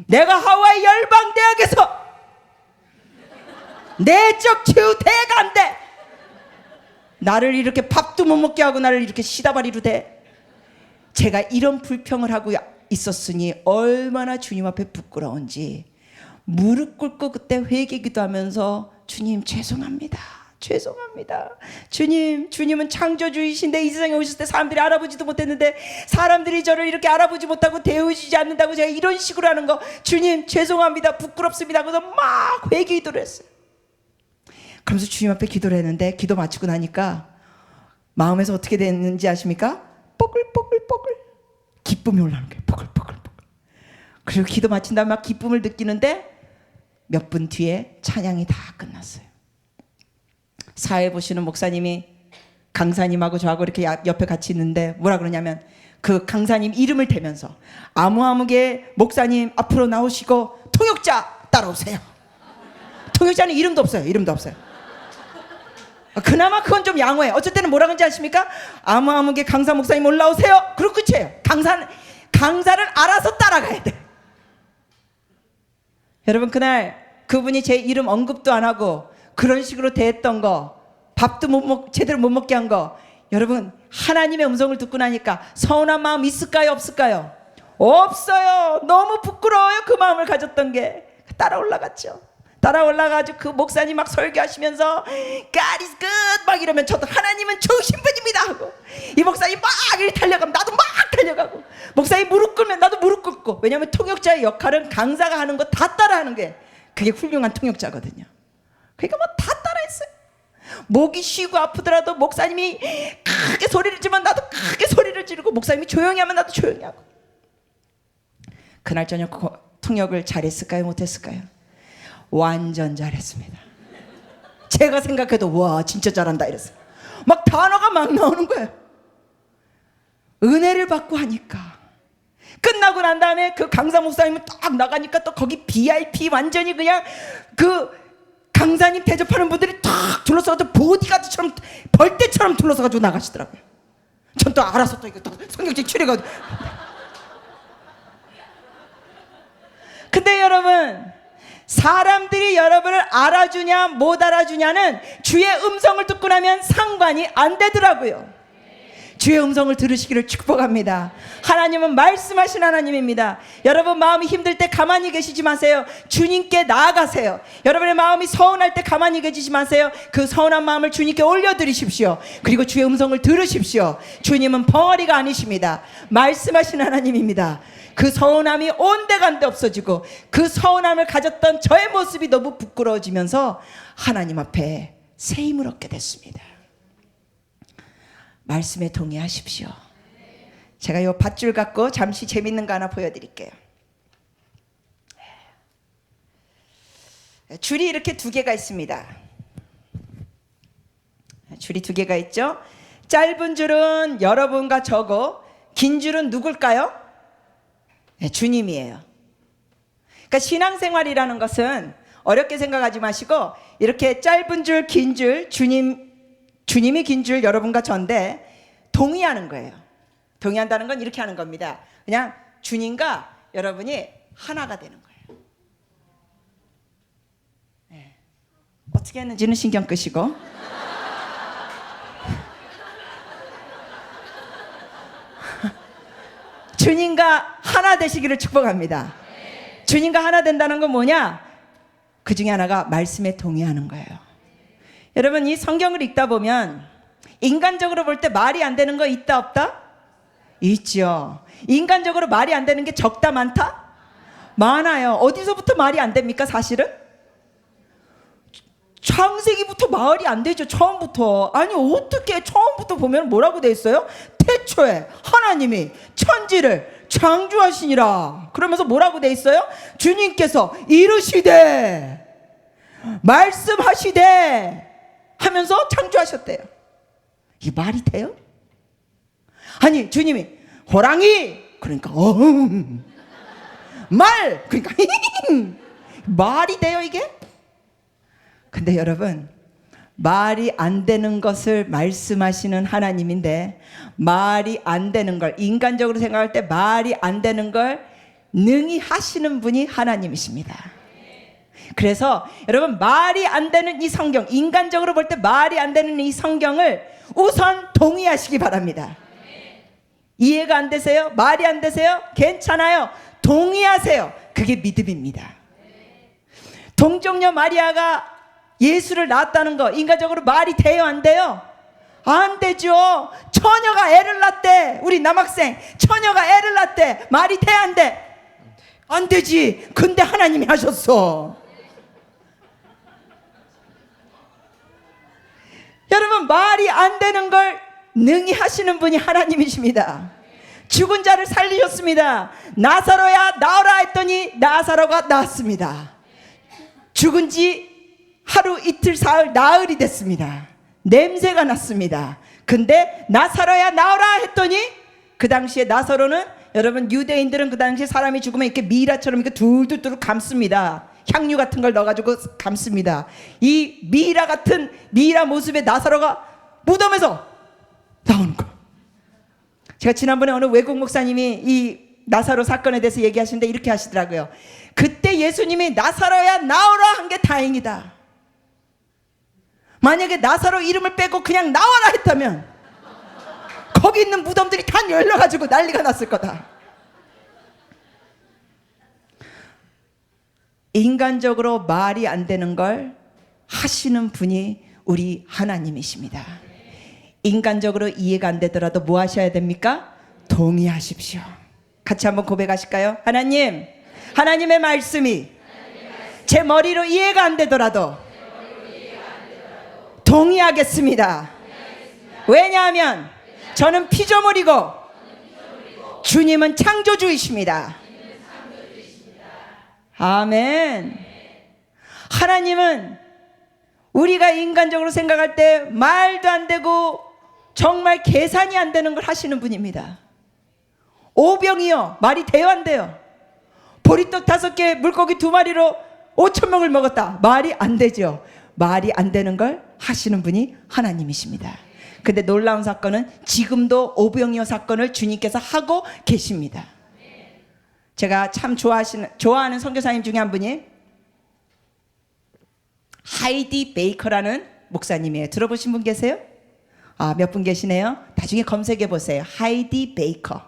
내가 하와이 열방대학에서 내적 치유대가인데 나를 이렇게 밥도 못 먹게 하고 나를 이렇게 시다바리로 대. 제가 이런 불평을 하고 있었으니 얼마나 주님 앞에 부끄러운지 무릎 꿇고 그때 회개 기도하면서, 주님 죄송합니다. 주님은 창조주이신데 이 세상에 오셨을 때 사람들이 알아보지도 못했는데 사람들이 저를 이렇게 알아보지 못하고 대우해주지 않는다고 제가 이런 식으로 하는 거, 주님 죄송합니다. 부끄럽습니다. 그래서 막 회개 기도를 했어요. 그러면서 주님 앞에 기도를 했는데 기도 마치고 나니까 마음에서 어떻게 됐는지 아십니까? 뽀글뽀글뽀글 기쁨이 올라오는 거예요. 뽀글뽀글뽀글. 그리고 기도 마친 다음에 막 기쁨을 느끼는데 몇 분 뒤에 찬양이 다 끝났어요. 사회 보시는 목사님이 강사님하고 저하고 이렇게 옆에 같이 있는데 뭐라 그러냐면, 그 강사님 이름을 대면서 아무개 목사님 앞으로 나오시고 통역자 따라오세요. 통역자는 이름도 없어요. 그나마 그건 좀 양호해. 어쩔 때는 뭐라 그런지 아십니까? 아무개 강사 목사님 올라오세요. 그리고 끝이에요. 강사를 알아서 따라가야 돼. 여러분, 그날 그분이 제 이름 언급도 안 하고 그런 식으로 대했던 거, 밥도 제대로 못 먹게 한 거, 여러분, 하나님의 음성을 듣고 나니까 서운한 마음 있을까요? 없을까요? 없어요. 너무 부끄러워요. 그 마음을 가졌던 게. 따라 올라가지고 그 목사님 막 설교하시면서 God is good 막 이러면 저도 하나님은 좋으신 분입니다 하고, 이 목사님 막 이렇게 달려가면 나도 막 달려가고, 목사님 무릎 꿇으면 나도 무릎 꿇고. 왜냐하면 통역자의 역할은 강사가 하는 거 다 따라하는 게 그게 훌륭한 통역자거든요. 그러니까 뭐 다 따라했어요. 목이 쉬고 아프더라도 목사님이 크게 소리를 지르면 나도 크게 소리를 지르고, 목사님이 조용히 하면 나도 조용히 하고. 그날 저녁 통역을 잘했을까요? 못했을까요? 완전 잘했습니다. 제가 생각해도 와 진짜 잘한다 이랬어요. 막 단어가 막 나오는 거예요. 은혜를 받고 하니까. 끝나고 난 다음에 그 강사 목사님은 딱 나가니까 또 거기 VIP 완전히 그냥 그 강사님 대접하는 분들이 탁 둘러서가지고 보디가드처럼 벌떼처럼 둘러서가지고 나가시더라고요. 전 또 알아서 또 이거 또 성경책 추려가지고. 근데 여러분, 사람들이 여러분을 알아주냐 못 알아주냐는 주의 음성을 듣고 나면 상관이 안 되더라고요. 주의 음성을 들으시기를 축복합니다. 하나님은 말씀하신 하나님입니다. 여러분, 마음이 힘들 때 가만히 계시지 마세요. 주님께 나아가세요. 여러분의 마음이 서운할 때 가만히 계시지 마세요. 그 서운한 마음을 주님께 올려드리십시오. 그리고 주의 음성을 들으십시오. 주님은 벙어리가 아니십니다. 말씀하신 하나님입니다. 그 서운함이 온데간데 없어지고, 그 서운함을 가졌던 저의 모습이 너무 부끄러워지면서 하나님 앞에 새 힘을 얻게 됐습니다. 말씀에 동의하십시오. 제가 이 밧줄 갖고 잠시 재밌는 거 하나 보여드릴게요. 줄이 이렇게 두 개가 있습니다. 줄이 두 개가 있죠. 짧은 줄은 여러분과 저고 긴 줄은 누굴까요? 네, 주님이에요. 그러니까 신앙생활이라는 것은 어렵게 생각하지 마시고 이렇게 짧은 줄, 긴 줄, 주님이 긴 줄, 여러분과 전데 동의하는 거예요. 동의한다는 건 이렇게 하는 겁니다. 그냥 주님과 여러분이 하나가 되는 거예요. 네. 어떻게 했는지는 신경 끄시고. 주님과 하나 되시기를 축복합니다. 주님과 하나 된다는 건 뭐냐? 그 중에 하나가 말씀에 동의하는 거예요. 여러분, 이 성경을 읽다 보면 인간적으로 볼 때 말이 안 되는 거 있다 없다? 있죠. 인간적으로 말이 안 되는 게 적다 많다? 많아요. 어디서부터 말이 안 됩니까 사실은? 창세기부터 말이 안 되죠. 처음부터. 아니 어떻게 처음부터 보면 뭐라고 돼 있어요? 태초에 하나님이 천지를 창조하시니라. 그러면서 뭐라고 돼 있어요? 주님께서 이르시되 말씀하시되 하면서 창조하셨대요. 이 말이 돼요? 아니 주님이 호랑이 그러니까 말 그러니까 말이 돼요 이게? 근데 여러분, 말이 안 되는 것을 말씀하시는 하나님인데 말이 안 되는 걸, 인간적으로 생각할 때 말이 안 되는 걸 능히 하시는 분이 하나님이십니다. 그래서 여러분, 말이 안 되는 이 성경, 인간적으로 볼 때 말이 안 되는 이 성경을 우선 동의하시기 바랍니다. 이해가 안 되세요? 말이 안 되세요? 괜찮아요. 동의하세요. 그게 믿음입니다. 동정녀 마리아가 예수를 낳았다는 거 인간적으로 말이 돼요 안 돼요? 안 되죠. 처녀가 애를 낳대. 우리 남학생 처녀가 애를 낳대. 말이 돼 안 돼? 안 되지. 근데 하나님이 하셨어. 여러분, 말이 안 되는 걸 능히 하시는 분이 하나님이십니다. 죽은 자를 살리셨습니다. 나사로야 나오라 했더니 나사로가 나왔습니다. 죽은 지 하루 이틀 사흘 나흘이 됐습니다. 냄새가 났습니다. 근데 나사로야 나오라 했더니 그 당시에 나사로는 여러분 유대인들은 그 당시에 사람이 죽으면 이렇게 미라처럼 이렇게 둘둘둘 감습니다. 향유 같은 걸 넣어가지고 감습니다. 이 미라 같은 미라 모습의 나사로가 무덤에서 나오는 거. 제가 지난번에 어느 외국 목사님이 이 나사로 사건에 대해서 얘기하시는데 이렇게 하시더라고요. 그때 예수님이 나사로야 나오라 한 게 다행이다. 만약에 나사로 이름을 빼고 그냥 나와라 했다면 거기 있는 무덤들이 다 열려가지고 난리가 났을 거다. 인간적으로 말이 안 되는 걸 하시는 분이 우리 하나님이십니다. 인간적으로 이해가 안 되더라도 뭐 하셔야 됩니까? 동의하십시오. 같이 한번 고백하실까요? 하나님, 하나님의 말씀이 제 머리로 이해가 안 되더라도 동의하겠습니다. 왜냐하면 저는 피조물이고 주님은 창조주이십니다. 아멘. 하나님은 우리가 인간적으로 생각할 때 말도 안 되고 정말 계산이 안 되는 걸 하시는 분입니다. 오병이요, 말이 돼요 안 돼요? 보리떡 5개 물고기 2마리로 5,000명을 먹었다. 말이 안 되죠. 말이 안 되는 걸 하시는 분이 하나님이십니다. 근데 놀라운 사건은 지금도 오병이어 사건을 주님께서 하고 계십니다. 제가 참 좋아하는 선교사님 중에 한 분이 하이디 베이커라는 목사님이에요. 들어보신 분 계세요? 몇 분 계시네요. 나중에 검색해 보세요. 하이디 베이커.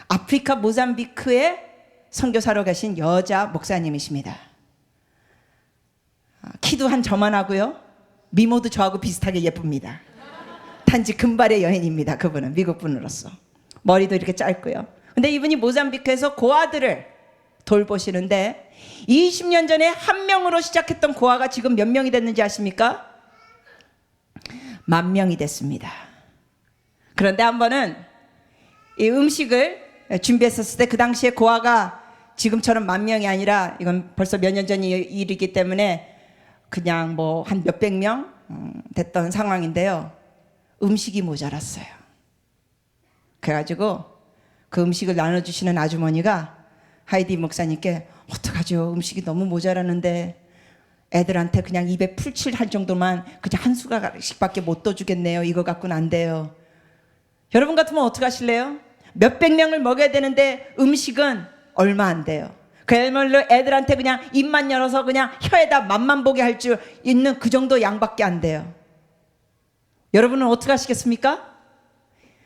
아프리카 모잠비크에 선교사로 가신 여자 목사님이십니다. 키도 한 저만하고요. 미모도 저하고 비슷하게 예쁩니다. 단지 금발의 여인입니다. 그분은 미국 분으로서. 머리도 이렇게 짧고요. 근데 이분이 모잠비크에서 고아들을 돌보시는데 20년 전에 한 명으로 시작했던 고아가 지금 몇 명이 됐는지 아십니까? 10,000명이 됐습니다. 그런데 한 번은 이 음식을 준비했었을 때 그 당시에 고아가 지금처럼 10,000명이 아니라 이건 벌써 몇 년 전 일이기 때문에 그냥 뭐 한 몇백 명 됐던 상황인데요. 음식이 모자랐어요. 그래가지고 그 음식을 나눠주시는 아주머니가 하이디 목사님께 어떡하죠? 음식이 너무 모자라는데 애들한테 그냥 입에 풀칠할 정도만 그냥 한 숟가락씩밖에 못 떠주겠네요. 이거 갖고는 안 돼요. 여러분 같으면 어떡하실래요? 몇백 명을 먹여야 되는데 음식은 얼마 안 돼요. 그야말로 애들한테 그냥 입만 열어서 그냥 혀에다 맛만 보게 할 줄 있는 그 정도 양밖에 안 돼요. 여러분은 어떻게 하시겠습니까?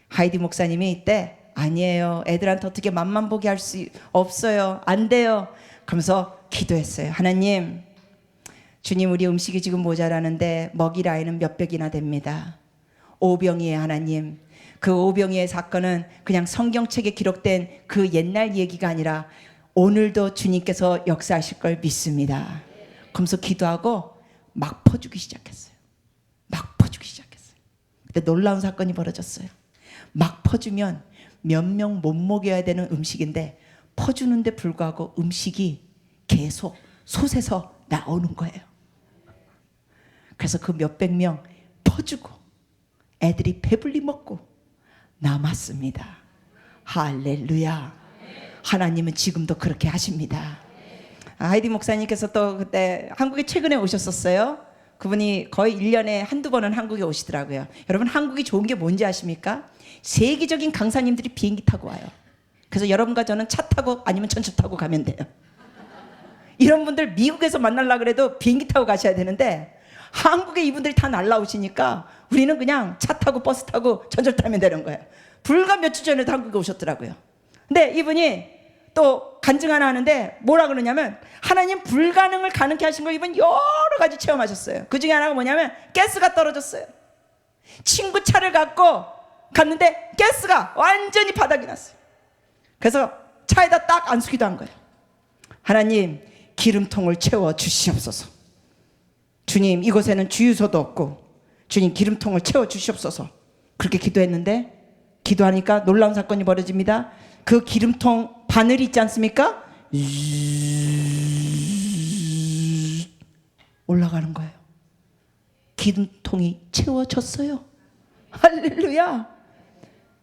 하이디 목사님이 이때 아니에요. 애들한테 어떻게 맛만 보게 할 수 없어요. 안 돼요. 그러면서 기도했어요. 하나님, 주님, 우리 음식이 지금 모자라는데 먹일 아이는 몇백이나 됩니다. 오병이에요. 하나님, 그 오병이의 사건은 그냥 성경책에 기록된 그 옛날 얘기가 아니라 오늘도 주님께서 역사하실 걸 믿습니다. 그러면서 기도하고 막 퍼주기 시작했어요. 막 퍼주기 시작했어요. 근데 놀라운 사건이 벌어졌어요. 막 퍼주면 몇 명 못 먹여야 되는 음식인데 퍼주는데 불구하고 음식이 계속 솥에서 나오는 거예요. 그래서 그 몇백 명 퍼주고 애들이 배불리 먹고 남았습니다. 할렐루야. 하나님은 지금도 그렇게 하십니다. 하이디 목사님께서 또 그때 한국에 최근에 오셨었어요. 그분이 거의 1년에 한두 번은 한국에 오시더라고요. 여러분, 한국이 좋은 게 뭔지 아십니까? 세계적인 강사님들이 비행기 타고 와요. 그래서 여러분과 저는 차 타고 아니면 전철 타고 가면 돼요. 이런 분들 미국에서 만나려고 그래도 비행기 타고 가셔야 되는데 한국에 이분들이 다 날라오시니까 우리는 그냥 차 타고 버스 타고 전철 타면 되는 거예요. 불과 며칠 전에도 한국에 오셨더라고요. 근데 이분이 또 간증 하나 하는데 뭐라 그러냐면 하나님 불가능을 가능케 하신 걸 이분 여러 가지 체험하셨어요. 그 중에 하나가 뭐냐면 가스가 떨어졌어요. 친구 차를 갖고 갔는데 가스가 완전히 바닥이 났어요. 그래서 차에다 딱 안수기도 한 거예요. 하나님, 기름통을 채워 주시옵소서. 주님, 이곳에는 주유소도 없고 주님, 기름통을 채워 주시옵소서. 그렇게 기도했는데 기도하니까 놀라운 사건이 벌어집니다. 그 기름통 바늘 있지 않습니까? 올라가는 거예요. 기름통이 채워졌어요. 할렐루야.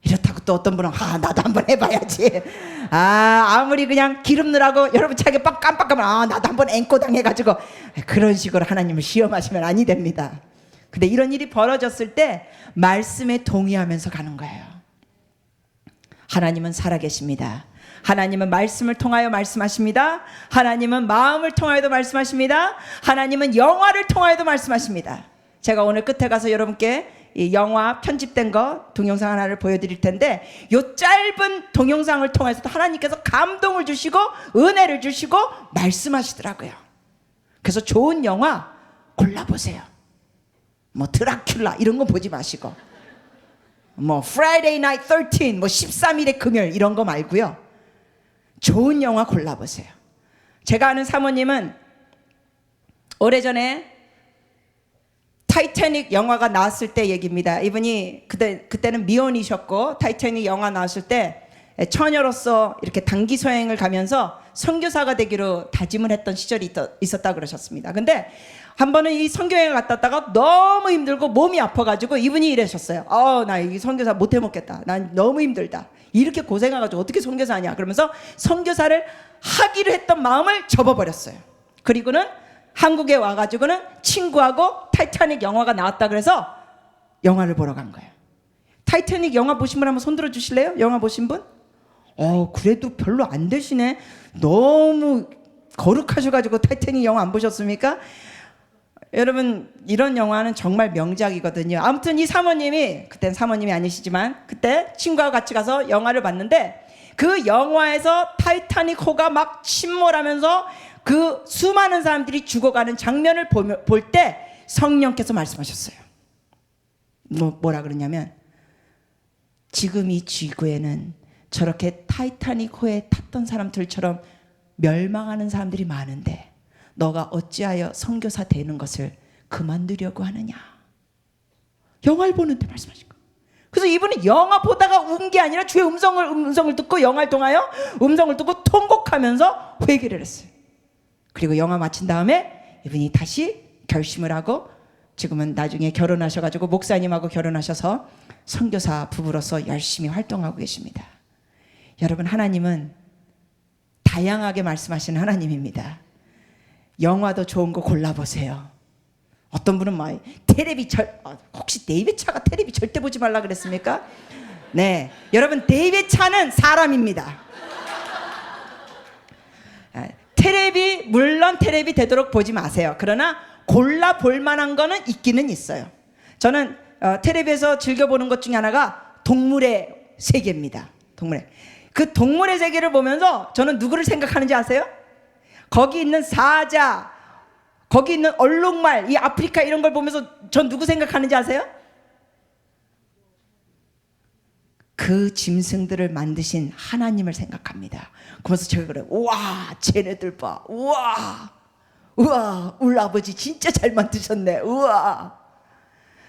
이렇다고 또 어떤 분은 나도 한번 해봐야지. 아무리 그냥 기름 넣으라고 여러분 차게 깜빡하면 나도 한번 앵꼬 당해가지고 그런 식으로 하나님을 시험하시면 아니 됩니다. 근데 이런 일이 벌어졌을 때 말씀에 동의하면서 가는 거예요. 하나님은 살아계십니다. 하나님은 말씀을 통하여 말씀하십니다. 하나님은 마음을 통하여도 말씀하십니다. 하나님은 영화를 통하여도 말씀하십니다. 제가 오늘 끝에 가서 여러분께 이 영화 편집된 거 동영상 하나를 보여드릴 텐데 이 짧은 동영상을 통해서도 하나님께서 감동을 주시고 은혜를 주시고 말씀하시더라고요. 그래서 좋은 영화 골라보세요. 뭐 드라큘라 이런 거 보지 마시고 뭐 Friday Night 13, 뭐 13일의 금요일 이런 거 말고요. 좋은 영화 골라보세요. 제가 아는 사모님은 오래전에 타이타닉 영화가 나왔을 때 얘기입니다. 이분이 그때는 미혼이셨고 타이타닉 영화 나왔을 때 처녀로서 이렇게 단기 소행을 가면서 선교사가 되기로 다짐을 했던 시절이 있었다고 그러셨습니다. 근데 한 번은 이 선교여행을 갔다 왔다가 너무 힘들고 몸이 아파가지고 이분이 이러셨어요. 나 이 선교사 못 해먹겠다. 난 너무 힘들다. 이렇게 고생해가지고 어떻게 선교사 하냐. 그러면서 선교사를 하기로 했던 마음을 접어버렸어요. 그리고는 한국에 와가지고는 친구하고 타이타닉 영화가 나왔다 그래서 영화를 보러 간 거예요. 타이타닉 영화 보신 분 한번 손 들어 주실래요? 영화 보신 분? 그래도 별로 안 되시네. 너무 거룩하셔가지고 타이타닉 영화 안 보셨습니까? 여러분, 이런 영화는 정말 명작이거든요. 아무튼 이 사모님이, 그땐 사모님이 아니시지만 그때 친구와 같이 가서 영화를 봤는데 그 영화에서 타이타닉 호가 막 침몰하면서 그 수많은 사람들이 죽어가는 장면을 볼 때 성령께서 말씀하셨어요. 뭐라 그러냐면 지금 이 지구에는 저렇게 타이타닉 호에 탔던 사람들처럼 멸망하는 사람들이 많은데 너가 어찌하여 선교사 되는 것을 그만두려고 하느냐. 영화를 보는데 말씀하신 거예요. 그래서 이분은 영화 보다가 운 게 아니라 주의 음성을 듣고 영화를 통하여 음성을 듣고 통곡하면서 회개를 했어요. 그리고 영화 마친 다음에 이분이 다시 결심을 하고 지금은 나중에 결혼하셔가지고 목사님하고 결혼하셔서 선교사 부부로서 열심히 활동하고 계십니다. 여러분, 하나님은 다양하게 말씀하시는 하나님입니다. 영화도 좋은 거 골라보세요. 어떤 분은 막 혹시 데이빗 차가 텔레비 절대 보지 말라 그랬습니까? 네, 여러분, 데이빗 차는 사람입니다. 물론 텔레비 되도록 보지 마세요. 그러나 골라 볼 만한 거는 있기는 있어요. 저는 텔레비에서 즐겨보는 것 중에 하나가 동물의 세계입니다. 그 동물의 세계를 보면서 저는 누구를 생각하는지 아세요? 거기 있는 사자, 거기 있는 얼룩말, 이 아프리카 이런 걸 보면서 전 누구 생각하는지 아세요? 그 짐승들을 만드신 하나님을 생각합니다. 그러면서 제가 그래요. 우와, 쟤네들 봐. 우와, 우리 아버지 진짜 잘 만드셨네. 우와.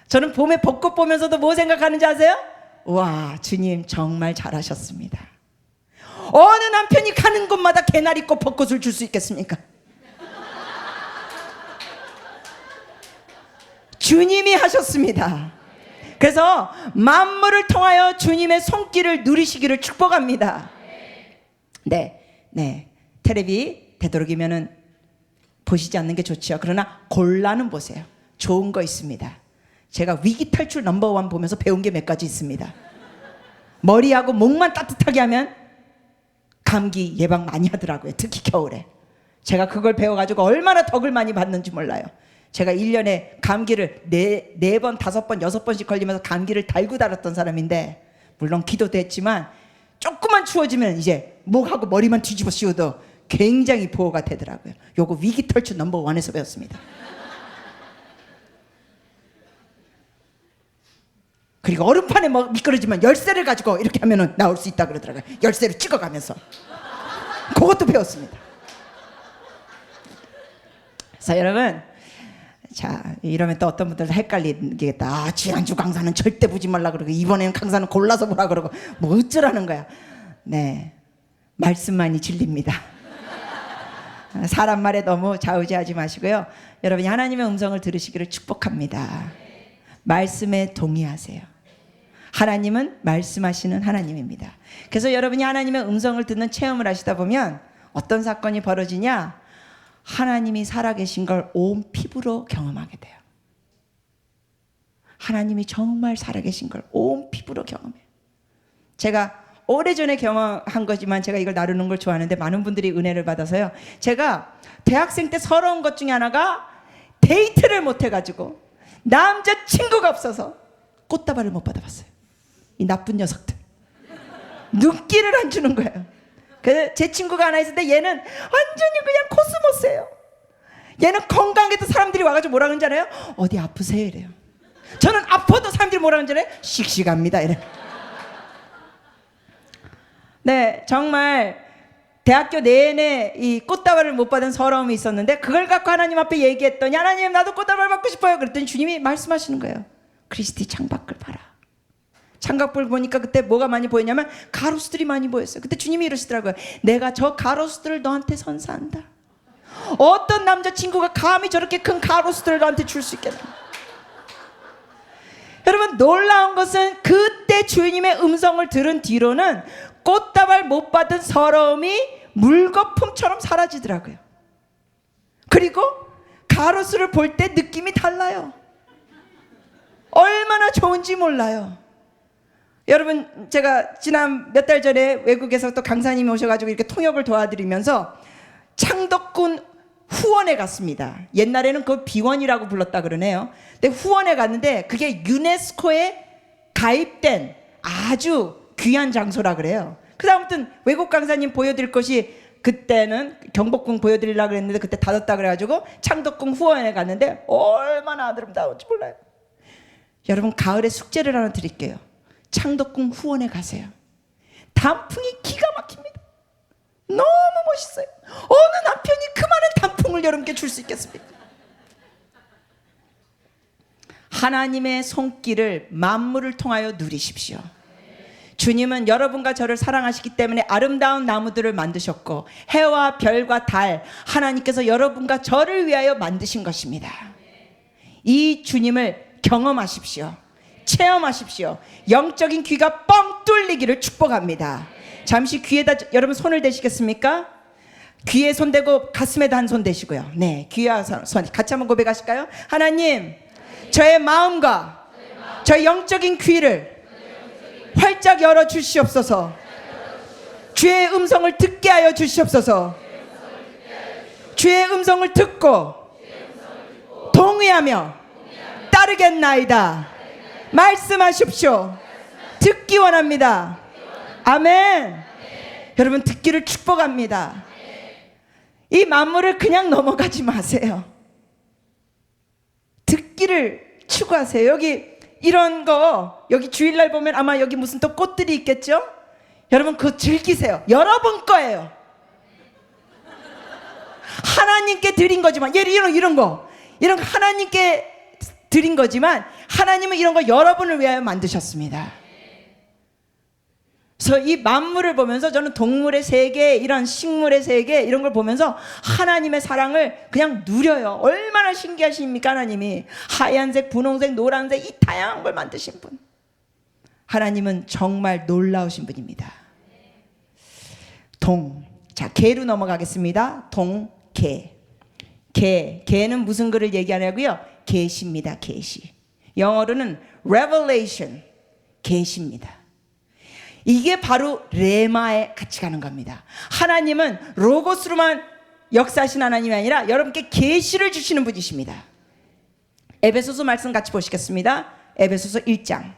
저는 봄에 벚꽃 보면서도 뭐 생각하는지 아세요? 우와, 주님 정말 잘하셨습니다. 어느 남편이 가는 곳마다 개나리꽃 벚꽃을 줄 수 있겠습니까? 주님이 하셨습니다. 그래서 만물을 통하여 주님의 손길을 누리시기를 축복합니다. 네, 텔레비 되도록이면은 보시지 않는 게 좋죠. 그러나 골라는 보세요. 좋은 거 있습니다. 제가 위기 탈출 넘버원 보면서 배운 게 몇 가지 있습니다. 머리하고 목만 따뜻하게 하면 감기 예방 많이 하더라고요. 특히 겨울에. 제가 그걸 배워가지고 얼마나 덕을 많이 받는지 몰라요. 제가 1년에 감기를 4번, 5번, 6번씩 걸리면서 감기를 달고 달았던 사람인데, 물론 기도도 했지만 조금만 추워지면 이제 목하고 머리만 뒤집어 씌워도 굉장히 보호가 되더라고요. 요거 위기 탈출 넘버원에서 배웠습니다. 그리고 얼음판에 미끄러지면 열쇠를 가지고 이렇게 하면은 나올 수 있다 그러더라고요. 열쇠를 찍어가면서. 그것도 배웠습니다. 그래서 여러분, 자, 이러면 또 어떤 분들은 헷갈리겠다. 지난주 강사는 절대 보지 말라 그러고 이번에는 강사는 골라서 보라 그러고 뭐 어쩌라는 거야. 네, 말씀만이 진리입니다. 사람 말에 너무 좌우지하지 마시고요. 여러분이 하나님의 음성을 들으시기를 축복합니다. 말씀에 동의하세요. 하나님은 말씀하시는 하나님입니다. 그래서 여러분이 하나님의 음성을 듣는 체험을 하시다 보면 어떤 사건이 벌어지냐? 하나님이 살아계신 걸 온 피부로 경험하게 돼요. 하나님이 정말 살아계신 걸 온 피부로 경험해요. 제가 오래전에 경험한 거지만 제가 이걸 나누는 걸 좋아하는데 많은 분들이 은혜를 받아서요. 제가 대학생 때 서러운 것 중에 하나가 데이트를 못 해가지고 남자친구가 없어서 꽃다발을 못 받아봤어요. 이 나쁜 녀석들. 눈길을 안 주는 거예요. 제 친구가 하나 있었는데 얘는 완전히 그냥 코스모스예요. 얘는 건강해도 사람들이 와가지고 뭐라 그러는지 알아요? 어디 아프세요? 이래요. 저는 아파도 사람들이 뭐라 그러는지 알아요? 씩씩합니다. 이래요. 네, 정말 대학교 내내 이 꽃다발을 못 받은 서러움이 있었는데 그걸 갖고 하나님 앞에 얘기했더니 하나님 나도 꽃다발 받고 싶어요. 그랬더니 주님이 말씀하시는 거예요. 크리스티 창밖을 봐라. 창밖을 보니까 그때 뭐가 많이 보였냐면 가로수들이 많이 보였어요. 그때 주님이 이러시더라고요. 내가 저 가로수들을 너한테 선사한다. 어떤 남자친구가 감히 저렇게 큰 가로수들을 너한테 줄 수 있겠나. 여러분, 놀라운 것은 그때 주님의 음성을 들은 뒤로는 꽃다발 못 받은 서러움이 물거품처럼 사라지더라고요. 그리고 가로수를 볼 때 느낌이 달라요. 얼마나 좋은지 몰라요. 여러분, 제가 지난 몇 달 전에 외국에서 또 강사님이 오셔가지고 이렇게 통역을 도와드리면서 창덕군 후원에 갔습니다. 옛날에는 그 비원이라고 불렀다 그러네요. 근데 후원에 갔는데 그게 유네스코에 가입된 아주 귀한 장소라 그래요. 그래서 아무튼 외국 강사님 보여드릴 것이 그때는 경복궁 보여드리려고 그랬는데 그때 닫았다 그래가지고 창덕궁 후원에 갔는데 얼마나 아름다운지 몰라요. 여러분, 가을에 숙제를 하나 드릴게요. 창덕궁 후원에 가세요. 단풍이 기가 막힙니다. 너무 멋있어요. 어느 남편이 그 많은 단풍을 여러분께 줄 수 있겠습니까? 하나님의 손길을 만물을 통하여 누리십시오. 주님은 여러분과 저를 사랑하시기 때문에 아름다운 나무들을 만드셨고 해와 별과 달, 하나님께서 여러분과 저를 위하여 만드신 것입니다. 이 주님을 경험하십시오. 체험하십시오. 영적인 귀가 뻥 뚫리기를 축복합니다. 잠시 귀에다 여러분 손을 대시겠습니까? 귀에 손 대고 가슴에도 한 손 대시고요. 네, 귀와 손 같이 한번 고백하실까요? 하나님, 저의 마음과 저의 영적인 귀를 활짝 열어 주시옵소서. 주의 음성을 듣게 하여 주시옵소서. 주의 음성을 듣고 동의하며 따르겠나이다. 말씀하십시오. 듣기 원합니다. 아멘. 여러분, 듣기를 축복합니다. 이 만물을 그냥 넘어가지 마세요. 듣기를 추구하세요. 여기 이런 거, 여기 주일날 보면 아마 여기 무슨 또 꽃들이 있겠죠? 여러분, 그거 즐기세요. 여러분 거예요. 하나님께 드린 거지만, 이런 거 하나님께 드린 거지만, 하나님은 이런 거 여러분을 위하여 만드셨습니다. 그래서 이 만물을 보면서 저는 동물의 세계, 이런 식물의 세계, 이런 걸 보면서 하나님의 사랑을 그냥 누려요. 얼마나 신기하십니까, 하나님이. 하얀색, 분홍색, 노란색, 이 다양한 걸 만드신 분. 하나님은 정말 놀라우신 분입니다. 자, 개로 넘어가겠습니다. 개는 무슨 글을 얘기하냐고요? 계시입니다. 계시. 영어로는 revelation, 계시입니다. 이게 바로 레마에 같이 가는 겁니다. 하나님은 로고스로만 역사하신 하나님이 아니라 여러분께 계시를 주시는 분이십니다. 에베소서 말씀 같이 보시겠습니다. 에베소서 1장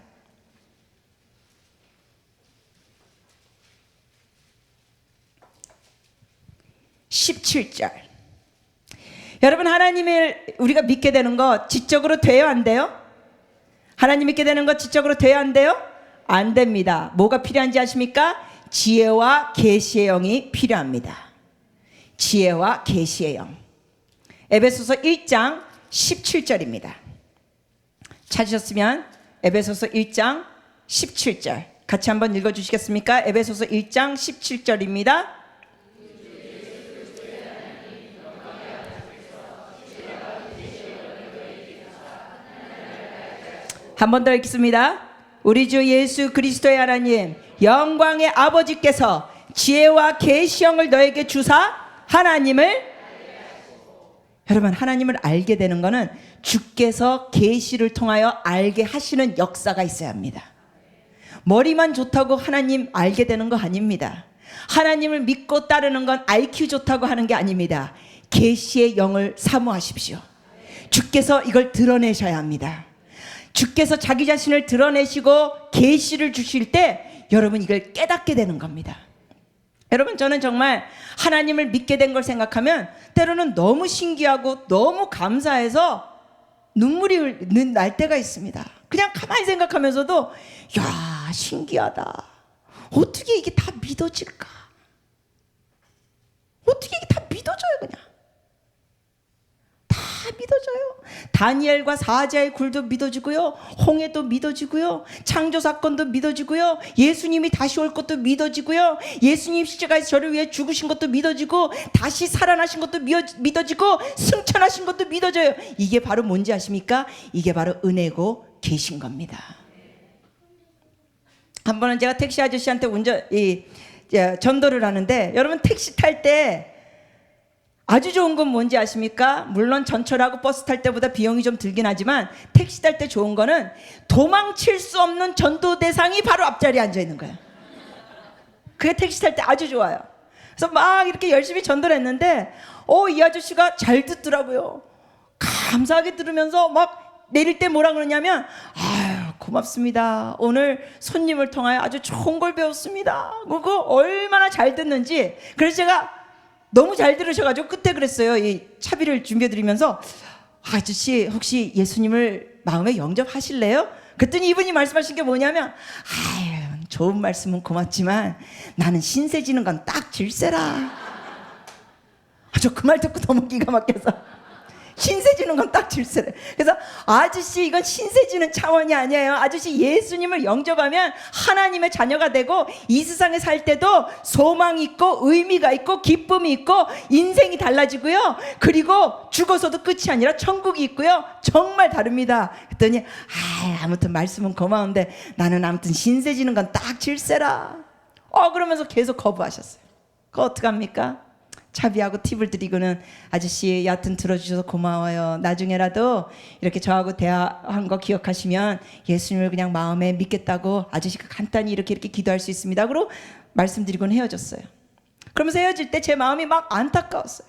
17절. 여러분, 하나님을 우리가 믿게 되는 거 지적으로 돼요, 안 돼요? 하나님 믿게 되는 거 지적으로 돼요, 안 돼요? 안 됩니다. 뭐가 필요한지 아십니까? 지혜와 계시의 영이 필요합니다. 지혜와 계시의 영. 에베소서 1장 17절입니다. 찾으셨으면 에베소서 1장 17절 같이 한번 읽어주시겠습니까? 에베소서 1장 17절입니다. 한 번 더 읽겠습니다. 우리 주 예수 그리스도의 하나님, 영광의 아버지께서 지혜와 계시형을 너에게 주사 하나님을, 여러분, 하나님을 알게 되는 것은 주께서 계시를 통하여 알게 하시는 역사가 있어야 합니다. 머리만 좋다고 하나님 알게 되는 거 아닙니다. 하나님을 믿고 따르는 건 IQ 좋다고 하는 게 아닙니다. 계시의 영을 사모하십시오. 주께서 이걸 드러내셔야 합니다. 주께서 자기 자신을 드러내시고 계시를 주실 때 여러분 이걸 깨닫게 되는 겁니다. 여러분, 저는 정말 하나님을 믿게 된 걸 생각하면 때로는 너무 신기하고 너무 감사해서 눈물이 날 때가 있습니다. 그냥 가만히 생각하면서도 야, 신기하다. 어떻게 이게 다 믿어질까? 어떻게 이게 다 믿어져요? 그냥 다 믿어져요. 다니엘과 사자의 굴도 믿어지고요, 홍해도 믿어지고요, 창조 사건도 믿어지고요, 예수님이 다시 올 것도 믿어지고요, 예수님 십자가에서 저를 위해 죽으신 것도 믿어지고, 다시 살아나신 것도 믿어지고, 승천하신 것도 믿어져요. 이게 바로 뭔지 아십니까? 이게 바로 은혜고 계신 겁니다. 한 번은 제가 택시 아저씨한테 전도를 하는데, 여러분, 택시 탈 때 아주 좋은 건 뭔지 아십니까? 물론 전철하고 버스 탈 때보다 비용이 좀 들긴 하지만 택시 탈 때 좋은 거는 도망칠 수 없는 전도 대상이 바로 앞자리에 앉아 있는 거예요. 그게 택시 탈 때 아주 좋아요. 그래서 막 이렇게 열심히 전도를 했는데 이 아저씨가 잘 듣더라고요. 감사하게 들으면서 막 내릴 때 뭐라 그러냐면, 아유, 고맙습니다. 오늘 손님을 통하여 아주 좋은 걸 배웠습니다. 그거 얼마나 잘 듣는지. 그래서 제가 너무 잘 들으셔가지고 끝에 그랬어요. 이 차비를 준비해드리면서, 아저씨 혹시 예수님을 마음에 영접하실래요? 그랬더니 이분이 말씀하신 게 뭐냐면, 아유, 좋은 말씀은 고맙지만 나는 신세 지는 건 딱 질세라. 저 그 말 듣고 너무 기가 막혀서, 신세 지는 건 딱 질서래. 그래서 아저씨 이건 신세 지는 차원이 아니에요. 아저씨 예수님을 영접하면 하나님의 자녀가 되고 이 세상에 살 때도 소망이 있고 의미가 있고 기쁨이 있고 인생이 달라지고요. 그리고 죽어서도 끝이 아니라 천국이 있고요. 정말 다릅니다. 그랬더니 아무튼 말씀은 고마운데 나는 아무튼 신세 지는 건 딱 질세라. 그러면서 계속 거부하셨어요. 그거 어떡합니까? 차비하고 팁을 드리고는 아저씨 여하튼 들어주셔서 고마워요. 나중에라도 이렇게 저하고 대화한 거 기억하시면 예수님을 그냥 마음에 믿겠다고 아저씨가 간단히 이렇게 기도할 수 있습니다. 그리고 말씀드리고는 헤어졌어요. 그러면서 헤어질 때 제 마음이 막 안타까웠어요.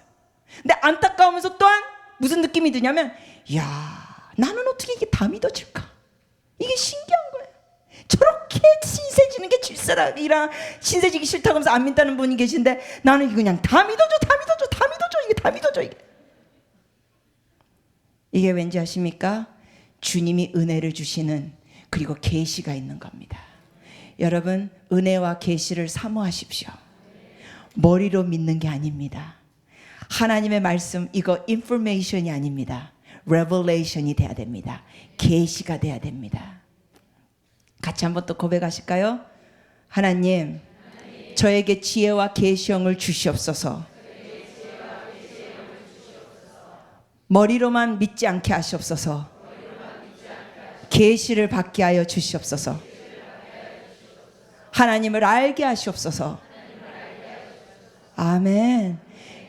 근데 안타까우면서 또한 무슨 느낌이 드냐면 야, 나는 어떻게 이게 다 믿어질까? 이게 신기한 거예요. 저렇게 신세지는 게 질서락이라 신세지기 싫다고 하면서 안 믿다는 분이 계신데 나는 이거 그냥 다 믿어줘 이게 다 믿어줘 이게 왠지 아십니까? 주님이 은혜를 주시는 그리고 계시가 있는 겁니다. 여러분 은혜와 계시를 사모하십시오. 머리로 믿는 게 아닙니다. 하나님의 말씀 이거 인포메이션이 아닙니다. 레벨레이션이 돼야 됩니다. 계시가 돼야 됩니다. 같이 한번 또 고백하실까요? 하나님, 저에게 지혜와 계시형을 주시옵소서. 머리로만 믿지 않게 하시옵소서. 계시를 받게 하여 주시옵소서. 하나님을 알게 하시옵소서. 아멘.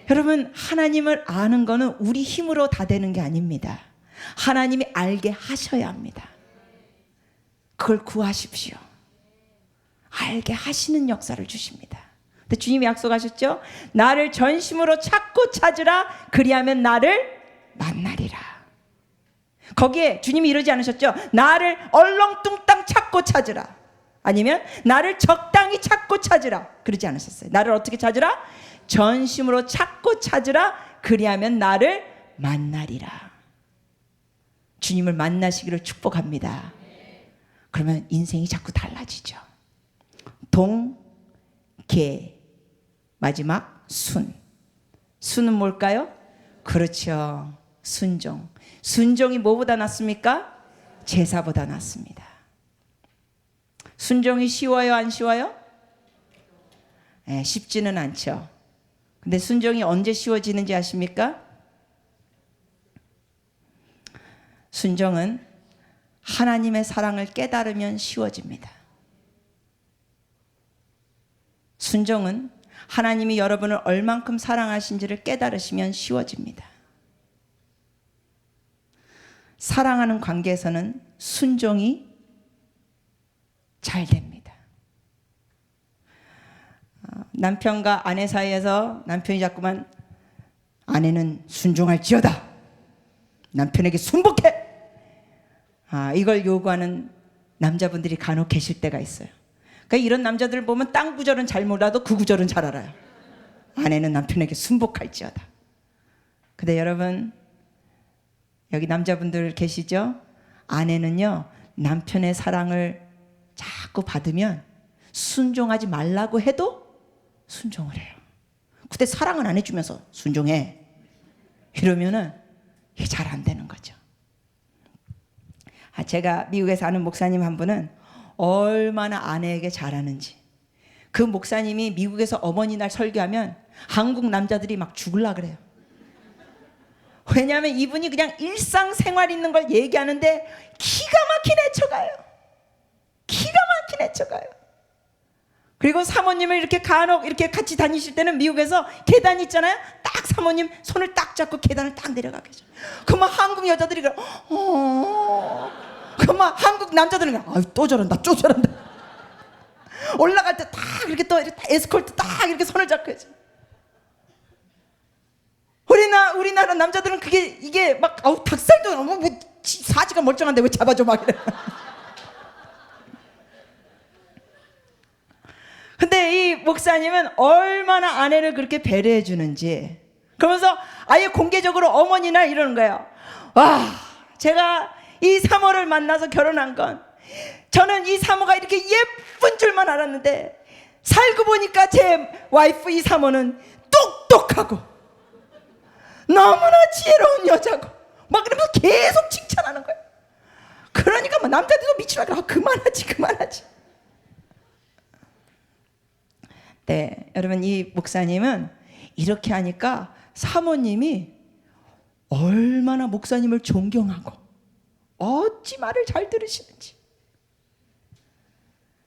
여러분 하나님을 아는 거는 우리 힘으로 다 되는 게 아닙니다. 하나님이 알게 하셔야 합니다. 그걸 구하십시오. 알게 하시는 역사를 주십니다. 근데 주님이 약속하셨죠? 나를 전심으로 찾고 찾으라 그리하면 나를 만나리라. 거기에 주님이 이러지 않으셨죠? 나를 얼렁뚱땅 찾고 찾으라. 아니면 나를 적당히 찾고 찾으라. 그러지 않으셨어요. 나를 어떻게 찾으라? 전심으로 찾고 찾으라 그리하면 나를 만나리라. 주님을 만나시기를 축복합니다. 그러면 인생이 자꾸 달라지죠. 동, 계, 마지막 순. 순은 뭘까요? 그렇죠. 순종. 순종이 뭐보다 낫습니까? 제사보다 낫습니다. 순종이 쉬워요, 안 쉬워요? 네, 쉽지는 않죠. 근데 순종이 언제 쉬워지는지 아십니까? 순종은 하나님의 사랑을 깨달으면 쉬워집니다. 순종은 하나님이 여러분을 얼만큼 사랑하신지를 깨달으시면 쉬워집니다. 사랑하는 관계에서는 순종이 잘 됩니다. 남편과 아내 사이에서 남편이 자꾸만 아내는 순종할지어다. 남편에게 순복해. 이걸 요구하는 남자분들이 간혹 계실 때가 있어요. 그러니까 이런 남자들 보면 땅 구절은 잘 몰라도 그 구절은 잘 알아요. 아내는 남편에게 순복할지어다. 근데 여러분 여기 남자분들 계시죠? 아내는요 남편의 사랑을 자꾸 받으면 순종하지 말라고 해도 순종을 해요. 근데 사랑은 안 해주면서 순종해 이러면은 이게 잘 안 되는 거죠. 제가 미국에서 아는 목사님 한 분은 얼마나 아내에게 잘하는지, 그 목사님이 미국에서 어머니 날 설교하면 한국 남자들이 막 죽을라 그래요. 왜냐하면 이분이 그냥 일상생활 있는 걸 얘기하는데 기가 막히게 헤쳐가요. 기가 막히게 헤쳐가요. 그리고 사모님을 이렇게 간혹 이렇게 같이 다니실 때는 미국에서 계단 있잖아요. 딱 사모님 손을 딱 잡고 계단을 딱 내려가게 해줘. 그러면 한국 여자들이 그러면 한국 남자들은 또 저런다 또 저런다. 올라갈 때 딱 이렇게 또 에스콜트 딱 이렇게 손을 잡고 해줘. 우리나라 남자들은 이게 막 닭살도 뭐 사지가 멀쩡한데 왜 잡아줘 막 이래. 근데 이 목사님은 얼마나 아내를 그렇게 배려해 주는지, 그러면서 아예 공개적으로 어머니날 이러는 거예요. 와, 제가 이 사모를 만나서 결혼한 건 저는 이 사모가 이렇게 예쁜 줄만 알았는데 살고 보니까 제 와이프 이 사모는 똑똑하고 너무나 지혜로운 여자고 막 그러면서 계속 칭찬하는 거예요. 그러니까 뭐 남자들도 미치라 그래. 그만하지. 네, 여러분 이 목사님은 이렇게 하니까 사모님이 얼마나 목사님을 존경하고 어찌 말을 잘 들으시는지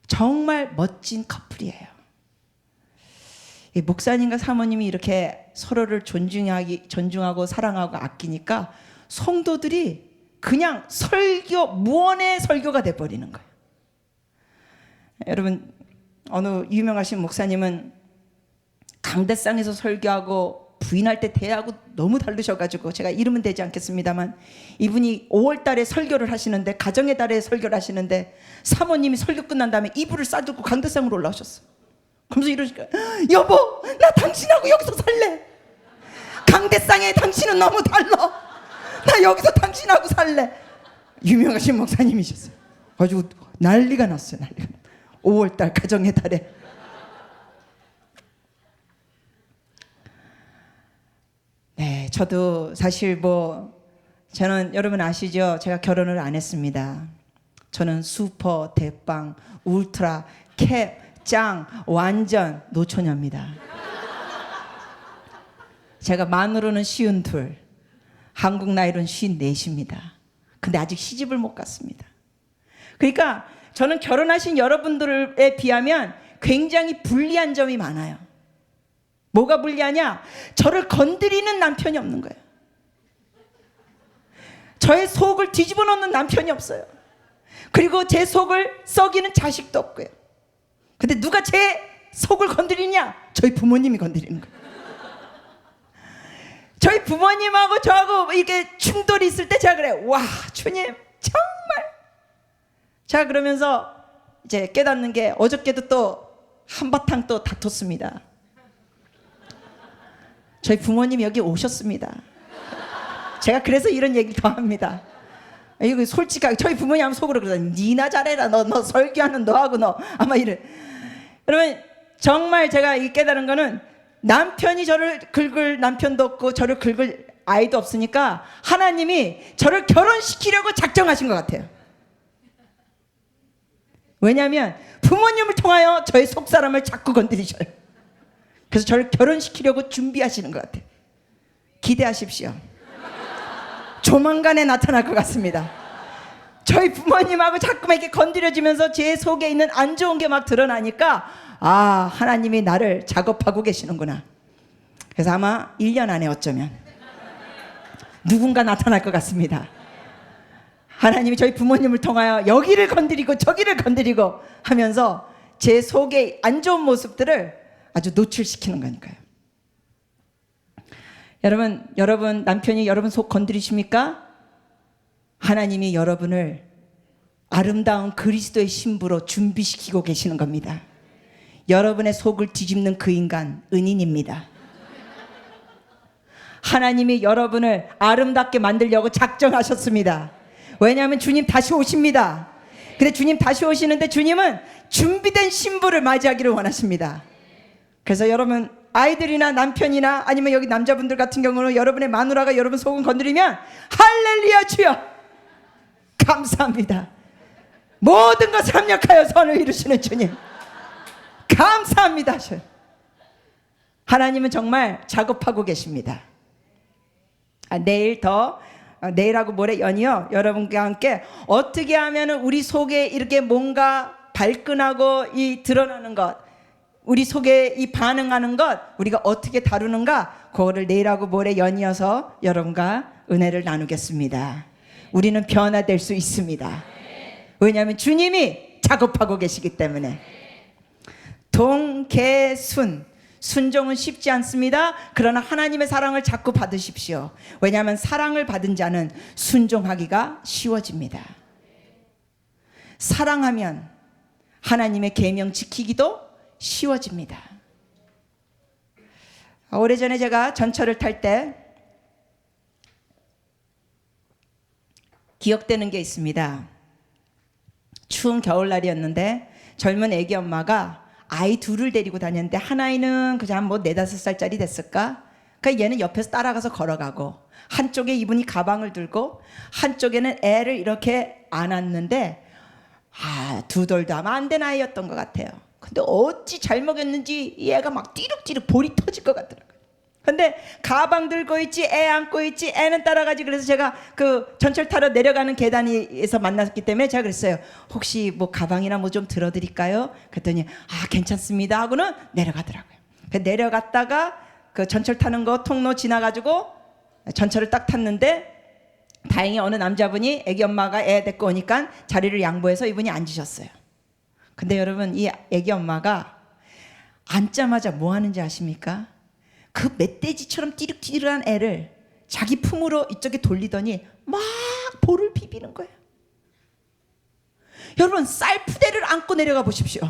정말 멋진 커플이에요. 이 목사님과 사모님이 이렇게 서로를 존중하고 사랑하고 아끼니까 성도들이 그냥 무언의 설교가 돼버리는 거예요. 여러분 어느 유명하신 목사님은 강대상에서 설교하고 부인할 때 대하고 너무 다르셔가지고 제가 이름은 되지 않겠습니다만 이분이 5월 달에 설교를 하시는데 가정의 달에 설교를 하시는데 사모님이 설교 끝난 다음에 이불을 싸들고 강대상으로 올라오셨어요. 그러면서 이러니까 여보 나 당신하고 여기서 살래. 강대상에 당신은 너무 달라. 나 여기서 당신하고 살래. 유명하신 목사님이셨어요. 아주 난리가 났어요. 5월 달 가정의 달에. 네, 저도 사실 저는 여러분 아시죠? 제가 결혼을 안 했습니다. 저는 슈퍼, 대빵, 울트라, 캡, 짱, 완전 노처녀입니다. 제가 만으로는 52, 한국 나이로는 54입니다. 근데 아직 시집을 못 갔습니다. 그러니까 저는 결혼하신 여러분들에 비하면 굉장히 불리한 점이 많아요. 뭐가 불리하냐? 저를 건드리는 남편이 없는 거예요. 저의 속을 뒤집어 놓는 남편이 없어요. 그리고 제 속을 썩이는 자식도 없고요. 근데 누가 제 속을 건드리냐? 저희 부모님이 건드리는 거예요. 저희 부모님하고 저하고 이렇게 충돌이 있을 때 제가 그래요. 와, 주님 정말. 자, 그러면서 이제 깨닫는 게 어저께도 또 한바탕 또 다퉜습니다. 저희 부모님 여기 오셨습니다. 제가 그래서 이런 얘기를 더 합니다. 이거 솔직하게 저희 부모님 하면 속으로 그러잖아요. 니나 잘해라. 너 설교하는 너하고 너 아마 이래. 여러분 정말 제가 이 깨달은 거는 남편이 저를 긁을 남편도 없고 저를 긁을 아이도 없으니까 하나님이 저를 결혼시키려고 작정하신 것 같아요. 왜냐하면 부모님을 통하여 저의 속사람을 자꾸 건드리셔요. 그래서 저를 결혼시키려고 준비하시는 것 같아요. 기대하십시오. 조만간에 나타날 것 같습니다. 저희 부모님하고 자꾸만 이렇게 건드려지면서 제 속에 있는 안 좋은 게 막 드러나니까 아, 하나님이 나를 작업하고 계시는구나. 그래서 아마 1년 안에 어쩌면 누군가 나타날 것 같습니다. 하나님이 저희 부모님을 통하여 여기를 건드리고 저기를 건드리고 하면서 제 속에 안 좋은 모습들을 아주 노출시키는 거니까요. 여러분 남편이 여러분 속 건드리십니까? 하나님이 여러분을 아름다운 그리스도의 신부로 준비시키고 계시는 겁니다. 여러분의 속을 뒤집는 그 인간 은인입니다. 하나님이 여러분을 아름답게 만들려고 작정하셨습니다. 왜냐하면 주님 다시 오십니다. 근데 주님 다시 오시는데 주님은 준비된 신부를 맞이하기를 원하십니다. 그래서 여러분 아이들이나 남편이나 아니면 여기 남자분들 같은 경우는 여러분의 마누라가 여러분 속을 건드리면 할렐루야 주여 감사합니다. 모든 것을 합력하여 선을 이루시는 주님 감사합니다. 하나님은 정말 작업하고 계십니다. 내일하고 모레 연이요 여러분과 함께 어떻게 하면 우리 속에 이렇게 뭔가 발끈하고 이 드러나는 것 우리 속에 이 반응하는 것 우리가 어떻게 다루는가 그거를 내일하고 모레 연이어서 여러분과 은혜를 나누겠습니다. 우리는 변화될 수 있습니다. 왜냐하면 주님이 작업하고 계시기 때문에. 동계순 순종은 쉽지 않습니다. 그러나 하나님의 사랑을 자꾸 받으십시오. 왜냐하면 사랑을 받은 자는 순종하기가 쉬워집니다. 사랑하면 하나님의 계명 지키기도 쉬워집니다. 오래전에 제가 전철을 탈 때 기억되는 게 있습니다. 추운 겨울날이었는데 젊은 애기 엄마가 아이 둘을 데리고 다녔는데 한 아이는 그냥 뭐 4-5살짜리 됐을까? 그러니까 얘는 옆에서 따라가서 걸어가고 한쪽에 이분이 가방을 들고 한쪽에는 애를 이렇게 안았는데 두 돌도 하면 안 된 아이였던 것 같아요. 근데 어찌 잘 먹였는지 얘가 막 띠룩띠룩 볼이 터질 것 같더라고요. 근데 가방 들고 있지, 애 안고 있지, 애는 따라가지. 그래서 제가 그 전철 타러 내려가는 계단에서 만났기 때문에 제가 그랬어요. 혹시 뭐 가방이나 뭐 좀 들어드릴까요? 그랬더니 괜찮습니다 하고는 내려가더라고요. 내려갔다가 그 전철 타는 거 통로 지나가지고 전철을 딱 탔는데 다행히 어느 남자분이 애기 엄마가 애 데리고 오니까 자리를 양보해서 이분이 앉으셨어요. 근데 여러분, 이 애기 엄마가 앉자마자 뭐 하는지 아십니까? 그 멧돼지처럼 띠룩띠룩한 애를 자기 품으로 이쪽에 돌리더니 막 볼을 비비는 거예요. 여러분, 쌀푸대를 안고 내려가 보십시오.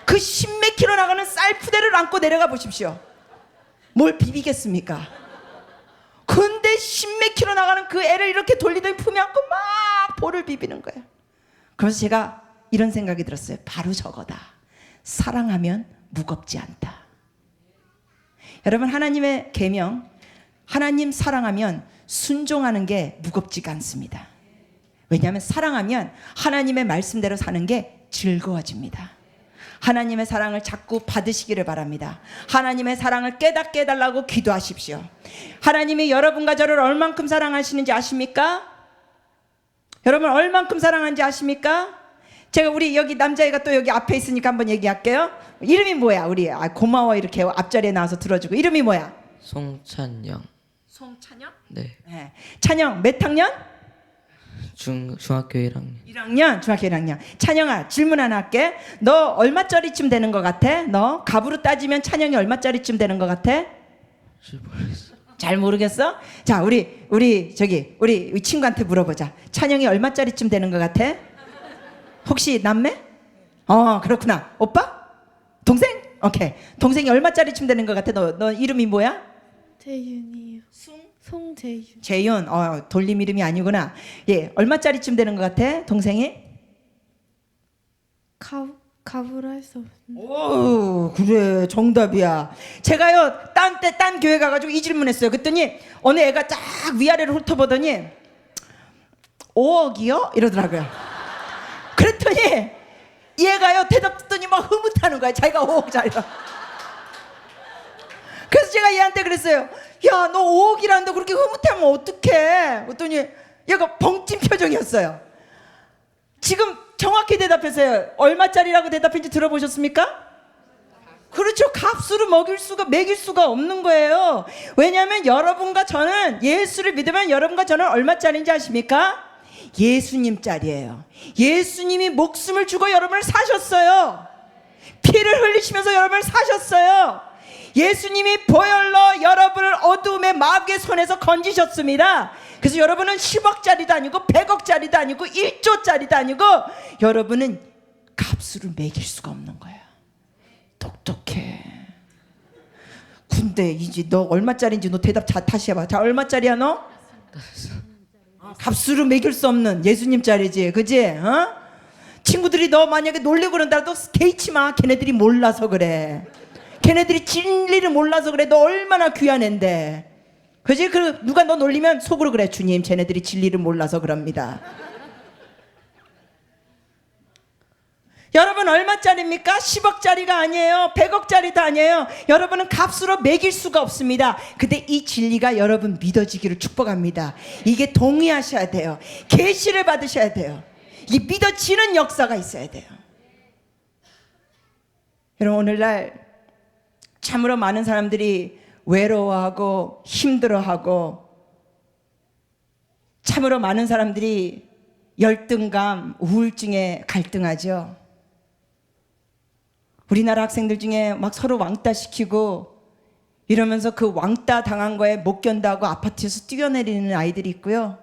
그 십몇 킬로 나가는 쌀푸대를 안고 내려가 보십시오. 뭘 비비겠습니까? 근데 십몇 킬로 나가는 그 애를 이렇게 돌리더니 품에 안고 막 볼을 비비는 거예요. 그래서 제가 이런 생각이 들었어요. 바로 저거다. 사랑하면 무겁지 않다. 여러분, 하나님의 계명, 하나님 사랑하면 순종하는 게 무겁지가 않습니다. 왜냐하면 사랑하면 하나님의 말씀대로 사는 게 즐거워집니다. 하나님의 사랑을 자꾸 받으시기를 바랍니다. 하나님의 사랑을 깨닫게 해달라고 기도하십시오. 하나님이 여러분과 저를 얼만큼 사랑하시는지 아십니까? 여러분, 얼만큼 사랑하는지 아십니까? 제가 우리 여기 남자애가 또 여기 앞에 있으니까 한번 얘기할게요. 이름이 뭐야? 우리 고마워 이렇게 앞자리에 나와서 들어주고. 이름이 뭐야? 송찬영. 송찬영? 네. 네. 찬영 몇 학년? 중학교 1학년. 1학년, 중학교 1학년. 찬영아, 질문 하나 할게. 너 얼마짜리쯤 되는 것 같아? 너 갑으로 따지면 찬영이 얼마짜리쯤 되는 것 같아? 잘 모르겠어요. 잘 모르겠어? 자, 우리 친구한테 물어보자. 찬영이 얼마짜리쯤 되는 것 같아? 혹시 남매? 그렇구나. 오빠? 동생? 오케이. 동생이 얼마짜리쯤 되는 것 같아? 너 이름이 뭐야? 재윤이요. 송재윤. 재윤. 돌림 이름이 아니구나. 예, 얼마짜리쯤 되는 것 같아? 동생이? 갑으로 할 수 없는. 오, 그래, 정답이야. 제가요 딴 교회 가가지고 이 질문했어요. 그랬더니 어느 애가 쫙 위아래로 훑어보더니 5억이요? 이러더라고요. 그랬더니 얘가요 대답 듣더니 막 흐뭇하는 거야. 자기가 5억짜리라. 그래서 제가 얘한테 그랬어요. 야, 너 5억이라는데 그렇게 흐뭇하면 어떡해? 그랬더니 얘가 벙찐 표정이었어요. 지금 정확히 대답했어요. 얼마짜리라고 대답했는지 들어보셨습니까? 그렇죠. 값으로 먹일 수가 없는 거예요. 왜냐하면 여러분과 저는 예수를 믿으면 여러분과 저는 얼마짜리인지 아십니까? 예수님짜리예요. 예수님이 목숨을 주고 여러분을 사셨어요. 피를 흘리시면서 여러분을 사셨어요. 예수님이 보혈로 여러분을 어두움의 마귀의 손에서 건지셨습니다. 그래서 여러분은 10억짜리도 아니고 100억짜리도 아니고 1조짜리도 아니고 여러분은 값으로 매길 수가 없는 거예요. 똑똑해. 근데 이제 너 얼마짜리인지 너 대답 다시 해봐. 자, 얼마짜리야 너? 값으로 매길 수 없는 예수님짜리지, 그지? 친구들이 너 만약에 놀리고 그런다도 개의치 마. 걔네들이 몰라서 그래. 걔네들이 진리를 몰라서 그래. 너 얼마나 귀한 앤데, 그지? 누가 너 놀리면 속으로 그래. 주님, 쟤네들이 진리를 몰라서 그럽니다. 여러분 얼마짜리입니까? 10억짜리가 아니에요. 100억짜리도 아니에요. 여러분은 값으로 매길 수가 없습니다. 근데 이 진리가 여러분 믿어지기를 축복합니다. 이게 동의하셔야 돼요. 계시를 받으셔야 돼요. 이 믿어지는 역사가 있어야 돼요. 여러분, 오늘날 참으로 많은 사람들이 외로워하고 힘들어하고, 참으로 많은 사람들이 열등감, 우울증에 갈등하죠. 우리나라 학생들 중에 막 서로 왕따 시키고 이러면서 그 왕따 당한 거에 못 견다고 아파트에서 뛰어내리는 아이들이 있고요.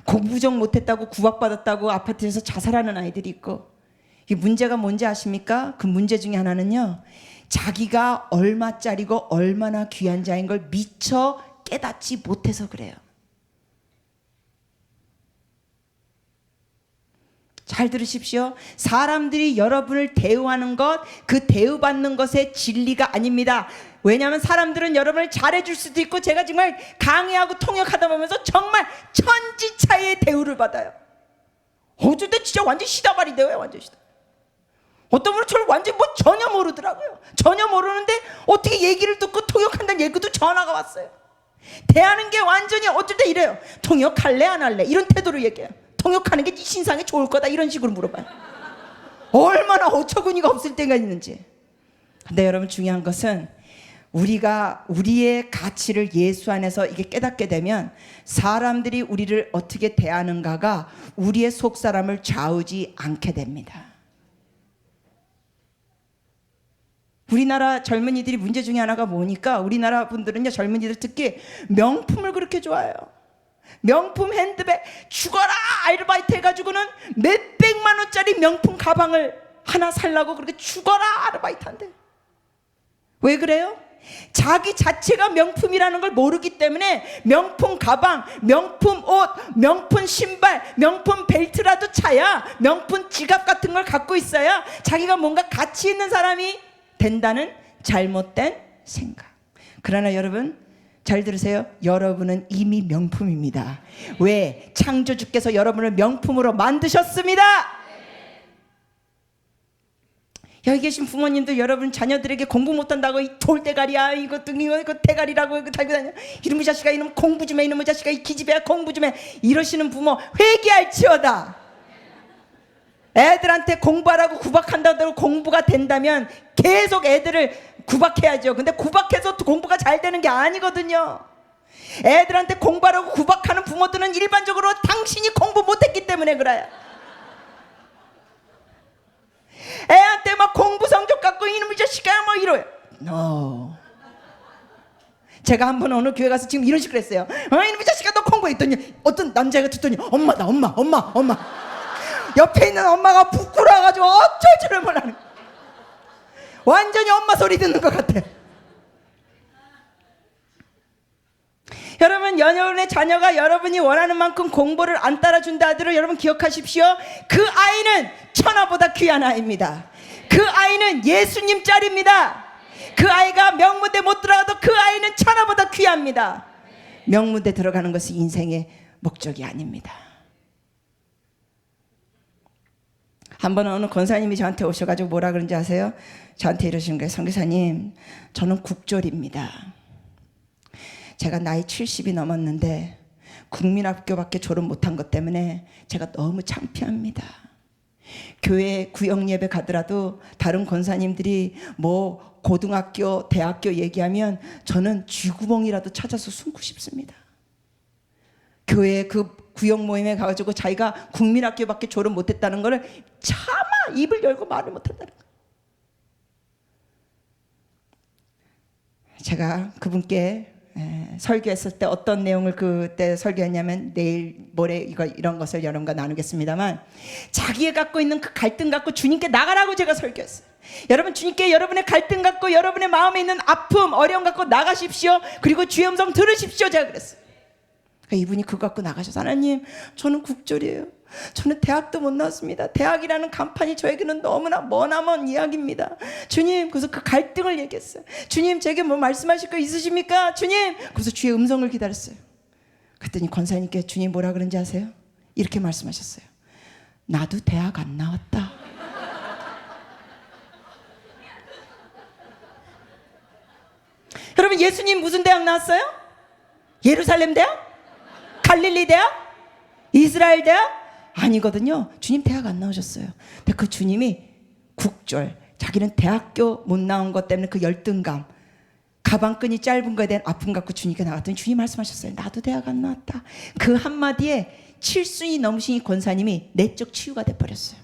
공부 좀 못했다고 구박받았다고 아파트에서 자살하는 아이들이 있고. 이 문제가 뭔지 아십니까? 그 문제 중에 하나는요, 자기가 얼마짜리고 얼마나 귀한 자인 걸 미처 깨닫지 못해서 그래요. 잘 들으십시오. 사람들이 여러분을 대우하는 것, 그 대우받는 것의 진리가 아닙니다. 왜냐하면 사람들은 여러분을 잘해줄 수도 있고, 제가 정말 강의하고 통역하다 보면서 정말 천지 차이의 대우를 받아요. 어쩔 때 진짜 완전 시다발이 돼요. 완전 시다. 어떤 분은 저를 완전 뭐 전혀 모르더라고요. 전혀 모르는데 어떻게 얘기를 듣고 통역한다는 얘기도 전화가 왔어요. 대하는 게 완전히 어쩔 때 이래요. 통역할래 안 할래? 이런 태도로 얘기해요. 통역하는 게 네 신상에 좋을 거다 이런 식으로 물어봐요. 얼마나 어처구니가 없을 때가 있는지. 근데 여러분, 중요한 것은 우리가 우리의 가치를 예수 안에서 이게 깨닫게 되면 사람들이 우리를 어떻게 대하는가가 우리의 속사람을 좌우지 않게 됩니다. 우리나라 젊은이들이 문제 중에 하나가 뭐니까, 우리나라 분들은요, 젊은이들 특히 명품을 그렇게 좋아해요. 명품 핸드백, 죽어라 아르바이트 해가지고는 몇백만 원짜리 명품 가방을 하나 살라고 그렇게 죽어라 아르바이트 한대. 왜 그래요? 자기 자체가 명품이라는 걸 모르기 때문에 명품 가방, 명품 옷, 명품 신발, 명품 벨트라도 차야, 명품 지갑 같은 걸 갖고 있어야 자기가 뭔가 가치 있는 사람이 된다는 잘못된 생각. 그러나 여러분, 잘 들으세요. 여러분은 이미 명품입니다. 왜? 창조주께서 여러분을 명품으로 만드셨습니다. 여기 계신 부모님도 여러분 자녀들에게 공부 못한다고 이 돌대가리야, 이거 대가리라고 이거 달고 다녀, 이놈의 자식아, 이놈 공부 좀 해, 이놈의 자식아, 이 기집애야 공부 좀 해, 이러시는 부모 회개할지어다. 애들한테 공부하라고 구박한다고 공부가 된다면 계속 애들을 구박해야죠. 근데 구박해서 공부가 잘 되는 게 아니거든요. 애들한테 공부하라고 구박하는 부모들은 일반적으로 당신이 공부 못했기 때문에 그래요. 애한테 막 공부 성적 갖고 이놈의 자식아 뭐 이래요. No. 제가 한 번 어느 교회 가서 지금 이런 식으로 했어요. 이놈의 자식아 너 공부했더니 어떤 남자가 듣더니 엄마다 엄마. 옆에 있는 엄마가 부끄러워가지고 어쩔 줄을 몰라는 거야. 완전히 엄마 소리 듣는 것 같아. 여러분, 여러분의 자녀가 여러분이 원하는 만큼 공부를 안 따라준다 하더라도 여러분 기억하십시오. 그 아이는 천하보다 귀한 아이입니다. 그 아이는 예수님 짤입니다. 그 아이가 명문대 못 들어가도 그 아이는 천하보다 귀합니다. 명문대 들어가는 것이 인생의 목적이 아닙니다. 한 번 어느 권사님이 저한테 오셔가지고 뭐라 그런지 아세요? 저한테 이러시는 거예요. 선교사님, 저는 국졸입니다. 제가 나이 70이 넘었는데 국민학교밖에 졸업 못한 것 때문에 제가 너무 창피합니다. 교회 구역 예배 가더라도 다른 권사님들이 뭐 고등학교, 대학교 얘기하면 저는 쥐구멍이라도 찾아서 숨고 싶습니다. 교회 그 구역 모임에 가가지고 자기가 국민학교밖에 졸업 못했다는 거를 차마 입을 열고 말을 못한다는 거예요. 제가 그분께 설교했을 때 어떤 내용을 그때 설교했냐면, 내일 모레 이런 것을 여러분과 나누겠습니다만, 자기가 갖고 있는 그 갈등 갖고 주님께 나가라고 제가 설교했어요. 여러분, 주님께 여러분의 갈등 갖고 여러분의 마음에 있는 아픔, 어려움 갖고 나가십시오. 그리고 주의 음성 들으십시오. 제가 그랬어요. 이분이 그거 갖고 나가셔서, 하나님, 저는 국졸이에요. 저는 대학도 못 나왔습니다. 대학이라는 간판이 저에게는 너무나 머나먼 이야기입니다. 주님, 그래서 그 갈등을 얘기했어요. 주님, 제게 뭐 말씀하실 거 있으십니까? 주님, 그래서 주의 음성을 기다렸어요. 그랬더니 권사님께 주님 뭐라 그런지 아세요? 이렇게 말씀하셨어요. 나도 대학 안 나왔다. 여러분, 예수님 무슨 대학 나왔어요? 예루살렘 대학? 갈릴리 대학? 이스라엘 대학? 아니거든요. 주님 대학 안 나오셨어요. 근데 그 주님이 국졸, 자기는 대학교 못 나온 것 때문에 그 열등감, 가방끈이 짧은 거에 대한 아픔 갖고 주님께 나갔더니 주님 말씀하셨어요. 나도 대학 안 나왔다. 그 한마디에 7순위 넘으신 권사님이 내적 치유가 돼버렸어요.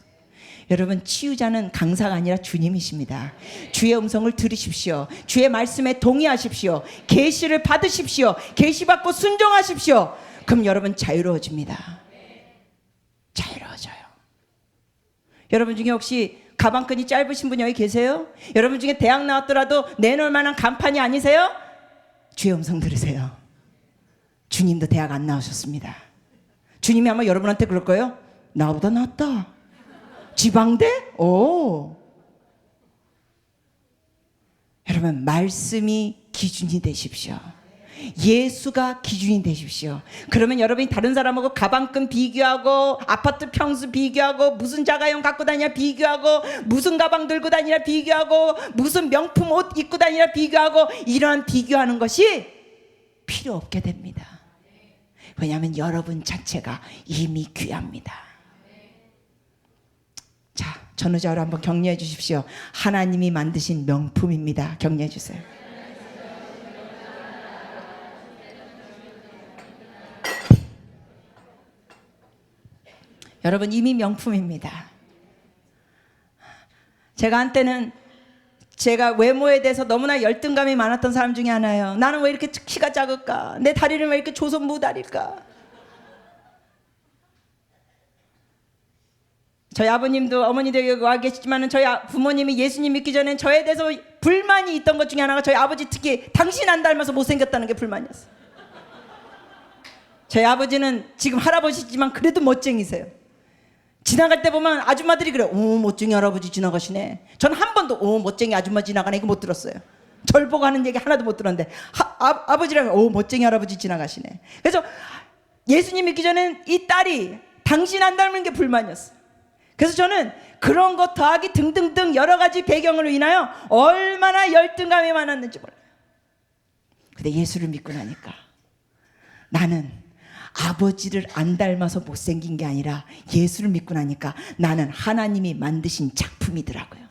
여러분, 치유자는 강사가 아니라 주님이십니다. 주의 음성을 들으십시오. 주의 말씀에 동의하십시오. 계시를 받으십시오. 계시 받고 순종하십시오. 그럼 여러분 자유로워집니다. 자유로워져요. 여러분 중에 혹시 가방끈이 짧으신 분 여기 계세요? 여러분 중에 대학 나왔더라도 내놓을 만한 간판이 아니세요? 주의 음성 들으세요. 주님도 대학 안 나오셨습니다. 주님이 아마 여러분한테 그럴 거예요. 나보다 낫다. 지방대? 오. 여러분, 말씀이 기준이 되십시오. 예수가 기준이 되십시오. 그러면 여러분이 다른 사람하고 가방끈 비교하고, 아파트 평수 비교하고, 무슨 자가용 갖고 다니냐 비교하고, 무슨 가방 들고 다니냐 비교하고, 무슨 명품 옷 입고 다니냐 비교하고, 이러한 비교하는 것이 필요 없게 됩니다. 왜냐하면 여러분 자체가 이미 귀합니다. 자, 전우자로 한번 격려해 주십시오. 하나님이 만드신 명품입니다. 격려해 주세요. 여러분, 이미 명품입니다. 제가 한때는 제가 외모에 대해서 너무나 열등감이 많았던 사람 중에 하나예요. 나는 왜 이렇게 키가 작을까? 내 다리는 왜 이렇게 조선무다리일까? 저희 아버님도 어머니도 여기 와 계시지만 저희 부모님이 예수님 믿기 전엔 저에 대해서 불만이 있던 것 중에 하나가 저희 아버지 특히 당신 안 닮아서 못생겼다는 게 불만이었어요. 저희 아버지는 지금 할아버지지만 그래도 멋쟁이세요. 지나갈 때 보면 아줌마들이 그래. 오, 멋쟁이 할아버지 지나가시네. 전 한 번도 오, 멋쟁이 아줌마 지나가네 이거 못 들었어요. 절 보고 하는 얘기 하나도 못 들었는데 아버지랑 오, 멋쟁이 할아버지 지나가시네. 그래서 예수님 믿기 전엔 이 딸이 당신 안 닮은 게 불만이었어요. 그래서 저는 그런 것 더하기 등등등 여러 가지 배경으로 인하여 얼마나 열등감이 많았는지 몰라요. 근데 예수를 믿고 나니까 나는 아버지를 안 닮아서 못생긴 게 아니라 예수를 믿고 나니까 나는 하나님이 만드신 작품이더라고요.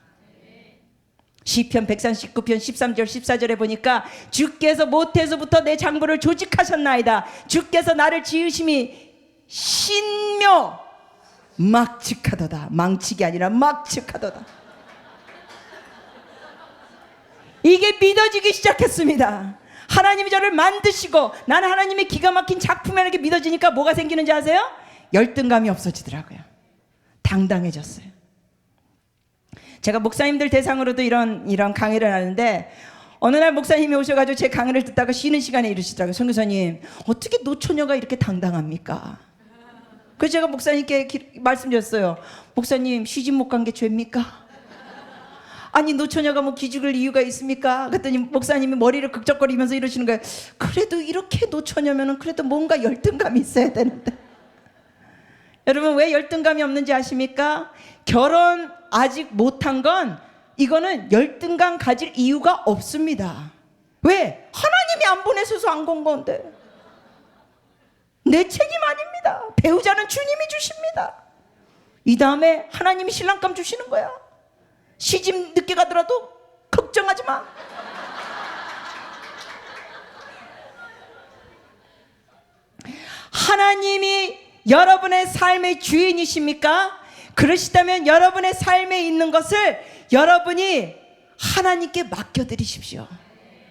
시편 139편 13절 14절에 보니까 주께서 모태에서부터 내 장부를 조직하셨나이다. 주께서 나를 지으심이 신묘 막측하도다. 망측이 아니라 막측하도다. 이게 믿어지기 시작했습니다. 하나님이 저를 만드시고 나는 하나님의 기가 막힌 작품이라는 게 믿어지니까 뭐가 생기는지 아세요? 열등감이 없어지더라고요. 당당해졌어요. 제가 목사님들 대상으로도 이런 강의를 하는데 어느 날 목사님이 오셔가지고 제 강의를 듣다가 쉬는 시간에 이러시더라고요. 선교사님, 어떻게 노처녀가 이렇게 당당합니까? 그래서 제가 목사님께 말씀드렸어요. 목사님, 시집 못 간 게 죄입니까? 아니, 노처녀가 뭐 기죽을 이유가 있습니까? 그랬더니 목사님이 머리를 극적거리면서 이러시는 거예요. 그래도 이렇게 노처녀면은 그래도 뭔가 열등감이 있어야 되는데. 여러분, 왜 열등감이 없는지 아십니까? 결혼 아직 못한 건 이거는 열등감 가질 이유가 없습니다. 왜? 하나님이 안 보내셔서 안 건 건데. 내 책임 아닙니다. 배우자는 주님이 주십니다. 이 다음에 하나님이 신랑감 주시는 거야. 시집 늦게 가더라도 걱정하지 마. 하나님이 여러분의 삶의 주인이십니까? 그러시다면 여러분의 삶에 있는 것을 여러분이 하나님께 맡겨드리십시오.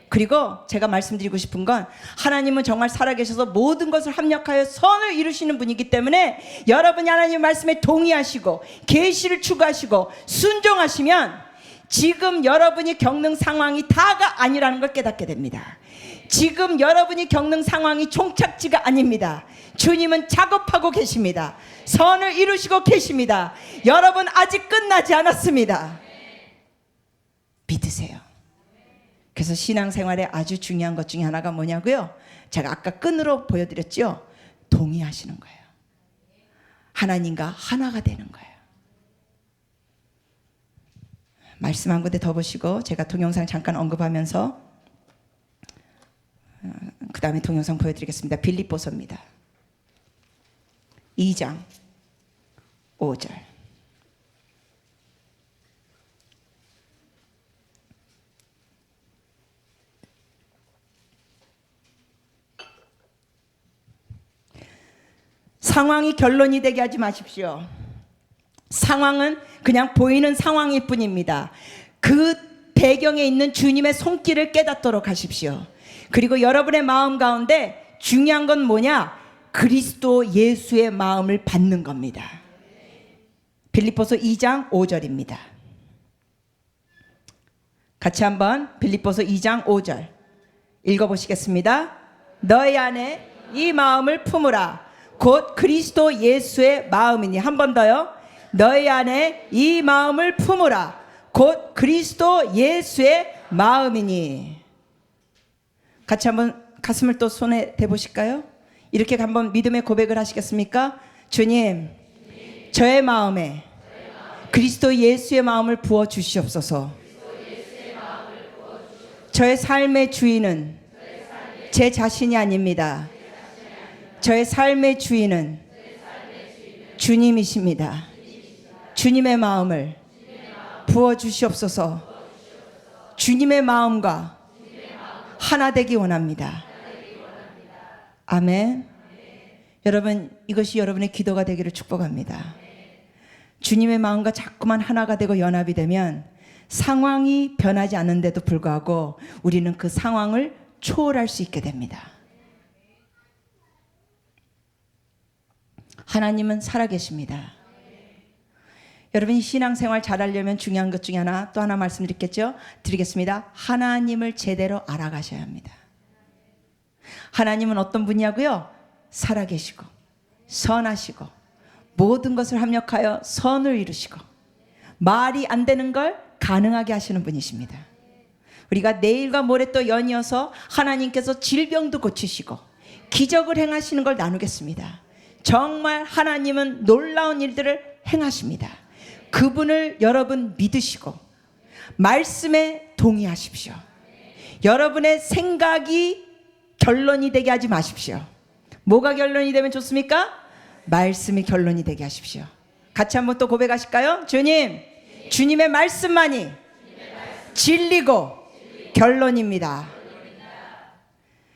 그리고 제가 말씀드리고 싶은 건 하나님은 정말 살아계셔서 모든 것을 합력하여 선을 이루시는 분이기 때문에 여러분이 하나님의 말씀에 동의하시고 계시를 추구하시고 순종하시면 지금 여러분이 겪는 상황이 다가 아니라는 걸 깨닫게 됩니다. 지금 여러분이 겪는 상황이 종착지가 아닙니다. 주님은 작업하고 계십니다. 선을 이루시고 계십니다. 여러분 아직 끝나지 않았습니다. 믿으세요. 그래서 신앙생활에 아주 중요한 것 중에 하나가 뭐냐고요? 제가 아까 끈으로 보여드렸죠? 동의하시는 거예요. 하나님과 하나가 되는 거예요. 말씀 한 군데 더 보시고 제가 동영상 잠깐 언급하면서 그 다음에 동영상 보여드리겠습니다. 빌립보서입니다. 2장 5절. 상황이 결론이 되게 하지 마십시오. 상황은 그냥 보이는 상황일 뿐입니다. 그 배경에 있는 주님의 손길을 깨닫도록 하십시오. 그리고 여러분의 마음 가운데 중요한 건 뭐냐? 그리스도 예수의 마음을 받는 겁니다. 빌립보서 2장 5절입니다. 같이 한번 빌립보서 2장 5절 읽어보시겠습니다. 너희 안에 이 마음을 품으라. 곧 그리스도 예수의 마음이니. 한 번 더요. 너희 안에 이 마음을 품으라. 곧 그리스도 예수의 마음이니. 같이 한번 가슴을 또 손에 대보실까요? 이렇게 한번 믿음의 고백을 하시겠습니까? 주님, 저의 마음에 그리스도 예수의 마음을 부어 주시옵소서. 저의 삶의 주인은 제 자신이 아닙니다. 저의 삶의 주인은 주님이십니다. 주님의 마음을 부어 주시옵소서. 주님의 마음과 하나 되기 원합니다. 아멘. 여러분, 이것이 여러분의 기도가 되기를 축복합니다. 주님의 마음과 자꾸만 하나가 되고 연합이 되면 상황이 변하지 않는데도 불구하고 우리는 그 상황을 초월할 수 있게 됩니다. 하나님은 살아계십니다. 여러분이 신앙생활 잘하려면 중요한 것 중에 또 하나 말씀드리겠습니다. 하나님을 제대로 알아가셔야 합니다. 하나님은 어떤 분이냐고요? 살아계시고 선하시고 모든 것을 합력하여 선을 이루시고 말이 안 되는 걸 가능하게 하시는 분이십니다. 우리가 내일과 모레 또 연이어서 하나님께서 질병도 고치시고 기적을 행하시는 걸 나누겠습니다. 정말 하나님은 놀라운 일들을 행하십니다. 그분을 여러분 믿으시고 말씀에 동의하십시오. 여러분의 생각이 결론이 되게 하지 마십시오. 뭐가 결론이 되면 좋습니까? 말씀이 결론이 되게 하십시오. 같이 한번 또 고백하실까요? 주님, 주님의 말씀만이 진리고 결론입니다.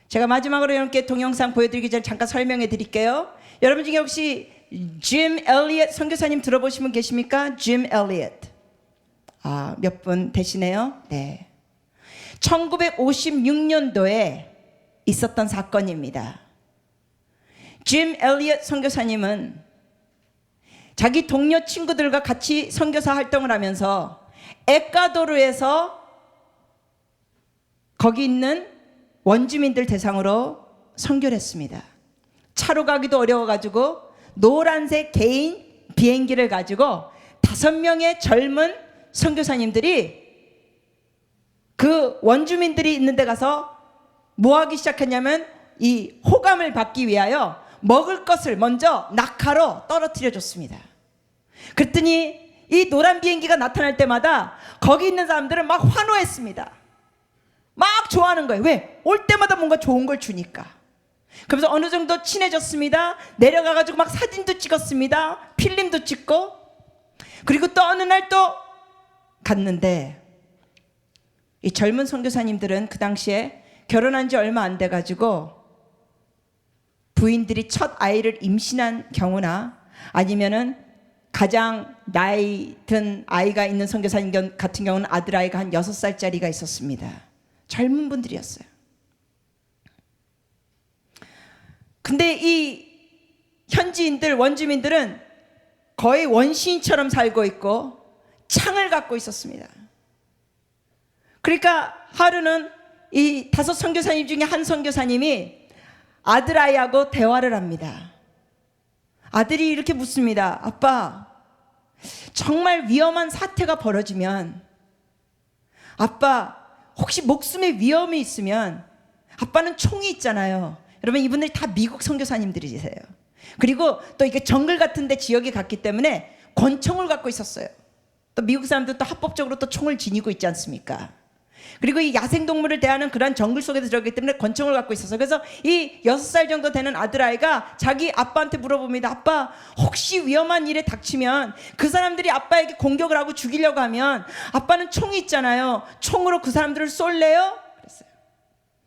제가 마지막으로 여러분께 동영상 보여드리기 전에 잠깐 설명해 드릴게요. 여러분 중에 혹시 짐 엘리엇 선교사님 들어보신 분 계십니까? 짐 엘리엇. 몇 분 되시네요. 네. 1956년도에 있었던 사건입니다. 짐 엘리엇 선교사님은 자기 동료 친구들과 같이 선교사 활동을 하면서 에콰도르에서 거기 있는 원주민들 대상으로 선교를 했습니다. 차로 가기도 어려워가지고 노란색 개인 비행기를 가지고 5명의 젊은 선교사님들이 그 원주민들이 있는 데 가서 뭐 하기 시작했냐면 이 호감을 받기 위하여 먹을 것을 먼저 낙하로 떨어뜨려 줬습니다. 그랬더니 이 노란 비행기가 나타날 때마다 거기 있는 사람들은 막 환호했습니다. 막 좋아하는 거예요. 왜? 올 때마다 뭔가 좋은 걸 주니까. 그래서 어느 정도 친해졌습니다. 내려가가지고 막 사진도 찍었습니다. 필름도 찍고. 그리고 또 어느 날 또 갔는데 이 젊은 선교사님들은 그 당시에 결혼한 지 얼마 안 돼가지고 부인들이 첫 아이를 임신한 경우나 아니면은 가장 나이 든 아이가 있는 선교사님 같은 경우는 아들아이가 한 6살짜리가 있었습니다. 젊은 분들이었어요. 근데 이 현지인들, 원주민들은 거의 원시인처럼 살고 있고 창을 갖고 있었습니다. 그러니까 하루는 이 5 선교사님 중에 한 선교사님이 아들아이하고 대화를 합니다. 아들이 이렇게 묻습니다. 아빠, 정말 위험한 사태가 벌어지면 아빠, 혹시 목숨에 위험이 있으면 아빠는 총이 있잖아요. 여러분 이분들이 다 미국 선교사님들이세요. 그리고 또 이게 정글 같은 데 지역에 갔기 때문에 권총을 갖고 있었어요. 또 미국 사람들 또 합법적으로 또 총을 지니고 있지 않습니까? 그리고 이 야생동물을 대하는 그런 정글 속에서 저기 때문에 권총을 갖고 있었어요. 그래서 이 6살 정도 되는 아들아이가 자기 아빠한테 물어봅니다. 아빠, 혹시 위험한 일에 닥치면 그 사람들이 아빠에게 공격을 하고 죽이려고 하면 아빠는 총이 있잖아요. 총으로 그 사람들을 쏠래요? 그랬어요.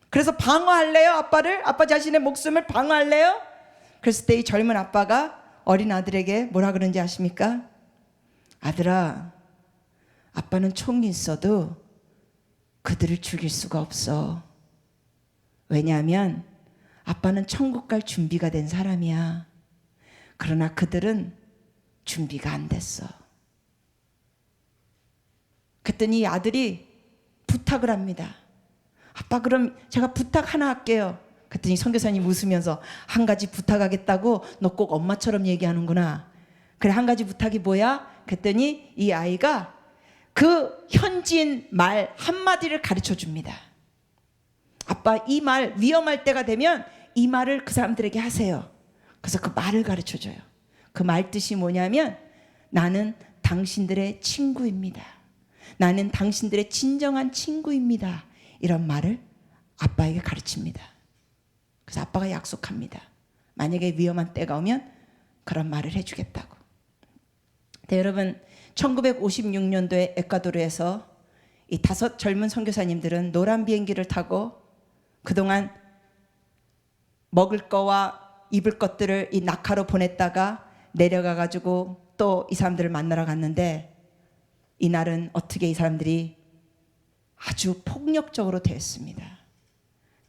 그래서 방어할래요? 아빠를? 아빠 자신의 목숨을 방어할래요? 그랬을 때 이 젊은 아빠가 어린 아들에게 뭐라 그런지 아십니까? 아들아, 아빠는 총이 있어도 그들을 죽일 수가 없어. 왜냐하면 아빠는 천국 갈 준비가 된 사람이야. 그러나 그들은 준비가 안 됐어. 그랬더니 아들이 부탁을 합니다. 아빠, 그럼 제가 부탁 하나 할게요. 그랬더니 선교사님 웃으면서 한 가지 부탁하겠다고 너 꼭 엄마처럼 얘기하는구나. 그래, 한 가지 부탁이 뭐야? 그랬더니 이 아이가 그 현지인 말 한마디를 가르쳐 줍니다. 아빠, 이 말 위험할 때가 되면 이 말을 그 사람들에게 하세요. 그래서 그 말을 가르쳐 줘요. 그 말 뜻이 뭐냐면, 나는 당신들의 친구입니다. 나는 당신들의 진정한 친구입니다. 이런 말을 아빠에게 가르칩니다. 그래서 아빠가 약속합니다. 만약에 위험한 때가 오면 그런 말을 해주겠다고. 네, 여러분, 1956년도에 에콰도르에서 이 5 젊은 선교사님들은 노란 비행기를 타고 그동안 먹을 거와 입을 것들을 이 낙하로 보냈다가 내려가 가지고 또 이 사람들을 만나러 갔는데, 이날은 어떻게 이 사람들이 아주 폭력적으로 대했습니다.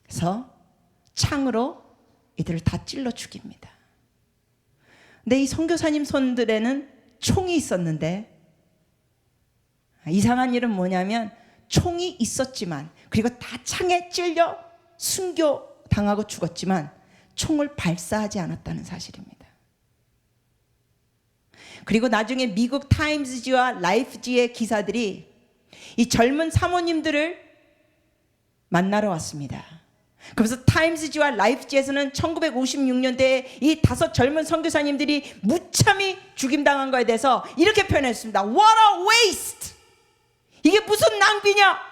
그래서 창으로 이들을 다 찔러 죽입니다. 근데 이 선교사님 손들에는 총이 있었는데, 이상한 일은 뭐냐면 총이 있었지만, 그리고 다 창에 찔려 순교 당하고 죽었지만 총을 발사하지 않았다는 사실입니다. 그리고 나중에 미국 타임즈지와 라이프지의 기사들이 이 젊은 사모님들을 만나러 왔습니다. 그래서 타임즈지와 라이프지에서는 1956년대에 이 5 젊은 선교사님들이 무참히 죽임당한 거에 대해서 이렇게 표현했습니다. What a waste! 이게 무슨 낭비냐?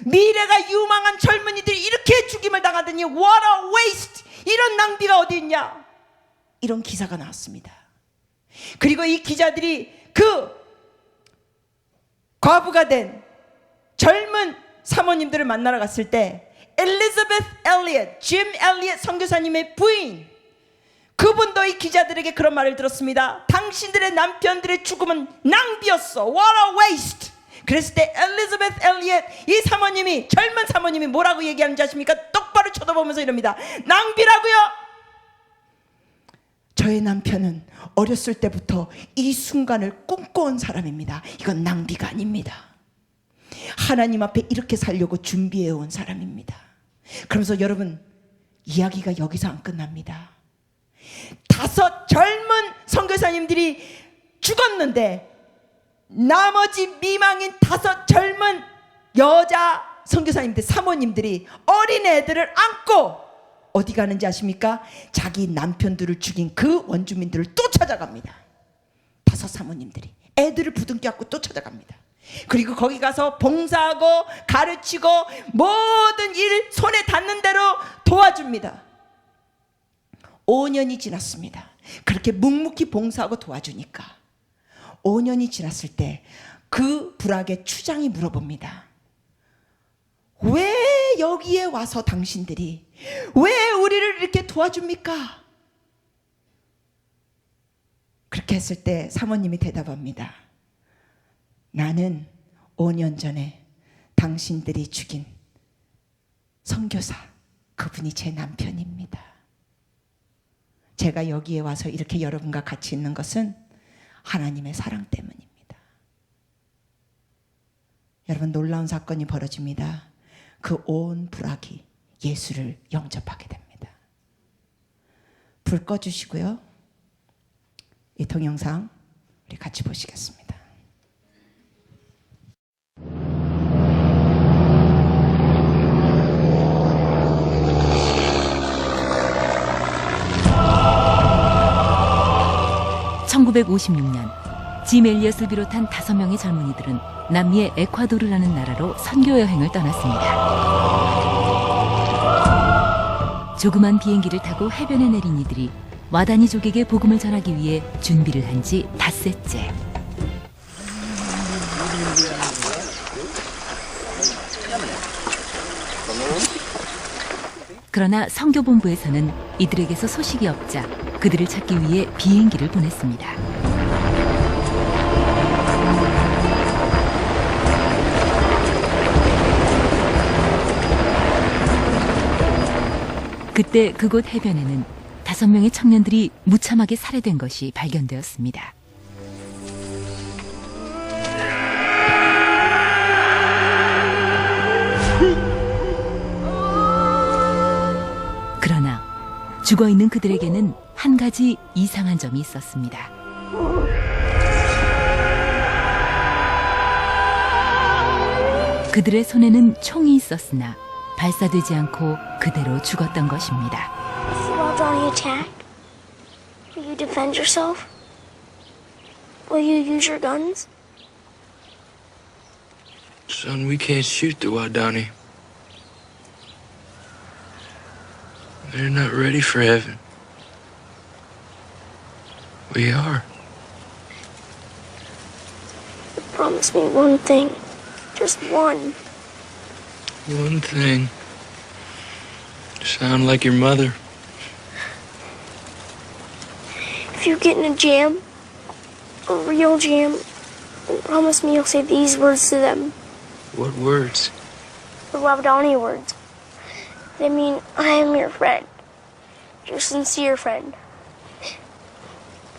미래가 유망한 젊은이들이 이렇게 죽임을 당하더니 What a waste! 이런 낭비가 어디 있냐? 이런 기사가 나왔습니다. 그리고 이 기자들이 그 과부가 된 젊은 사모님들을 만나러 갔을 때, 엘리자베스 엘리엇, 짐 엘리엇 선교사님의 부인, 그분도 이 기자들에게 그런 말을 들었습니다. 당신들의 남편들의 죽음은 낭비였어. What a waste! 그랬을 때 엘리자베스 엘리엇, 이 사모님이, 젊은 사모님이 뭐라고 얘기하는지 아십니까? 똑바로 쳐다보면서 이럽니다. 낭비라고요? 저의 남편은 어렸을 때부터 이 순간을 꿈꿔온 사람입니다. 이건 낭비가 아닙니다. 하나님 앞에 이렇게 살려고 준비해온 사람입니다. 그러면서 여러분, 이야기가 여기서 안 끝납니다. 5 젊은 선교사님들이 죽었는데 나머지 미망인 5 젊은 여자 선교사님들, 사모님들이 어린애들을 안고 어디 가는지 아십니까? 자기 남편들을 죽인 그 원주민들을 또 찾아갑니다. 5 사모님들이 애들을 부둥켜 안고 또 찾아갑니다. 그리고 거기 가서 봉사하고 가르치고 모든 일 손에 닿는 대로 도와줍니다. 5년이 지났습니다. 그렇게 묵묵히 봉사하고 도와주니까 5년이 지났을 때 그 부락의 추장이 물어봅니다. 왜 여기에 와서 당신들이 왜 우리를 이렇게 도와줍니까? 그렇게 했을 때 사모님이 대답합니다. 나는 5년 전에 당신들이 죽인 선교사, 그분이 제 남편입니다. 제가 여기에 와서 이렇게 여러분과 같이 있는 것은 하나님의 사랑 때문입니다. 여러분, 놀라운 사건이 벌어집니다. 그 온 부락이 예수를 영접하게 됩니다. 불 꺼주시고요. 이 동영상 우리 같이 보시겠습니다. (1956년) 짐 엘리엇을 비롯한 5명의 젊은이들은 남미의 에콰도르라는 나라로 선교 여행을 떠났습니다. 조그만 비행기를 타고 해변에 내린 이들이 와다니족에게 복음을 전하기 위해 준비를 한 지 닷새째. 그러나 선교본부에서는 이들에게서 소식이 없자 그들을 찾기 위해 비행기를 보냈습니다. 그때 그곳 해변에는 5명의 청년들이 무참하게 살해된 것이 발견되었습니다. 그러나 죽어있는 그들에게는 한 가지 이상한 점이 있었습니다. 그들의 손에는 총이 있었으나 발사되지 않고 그대로 죽었던 것입니다. While Johnny attacked, will you defend yourself? Will you use your guns? Son, we can't shoot the Wadani. They're not ready for heaven. We are. Promise me one thing. Just one. One thing. Sound like your mother. If you get in a jam, a real jam, then promise me you'll say these words to them. What words? The Wabdani words. They mean, I am your friend. Your sincere friend.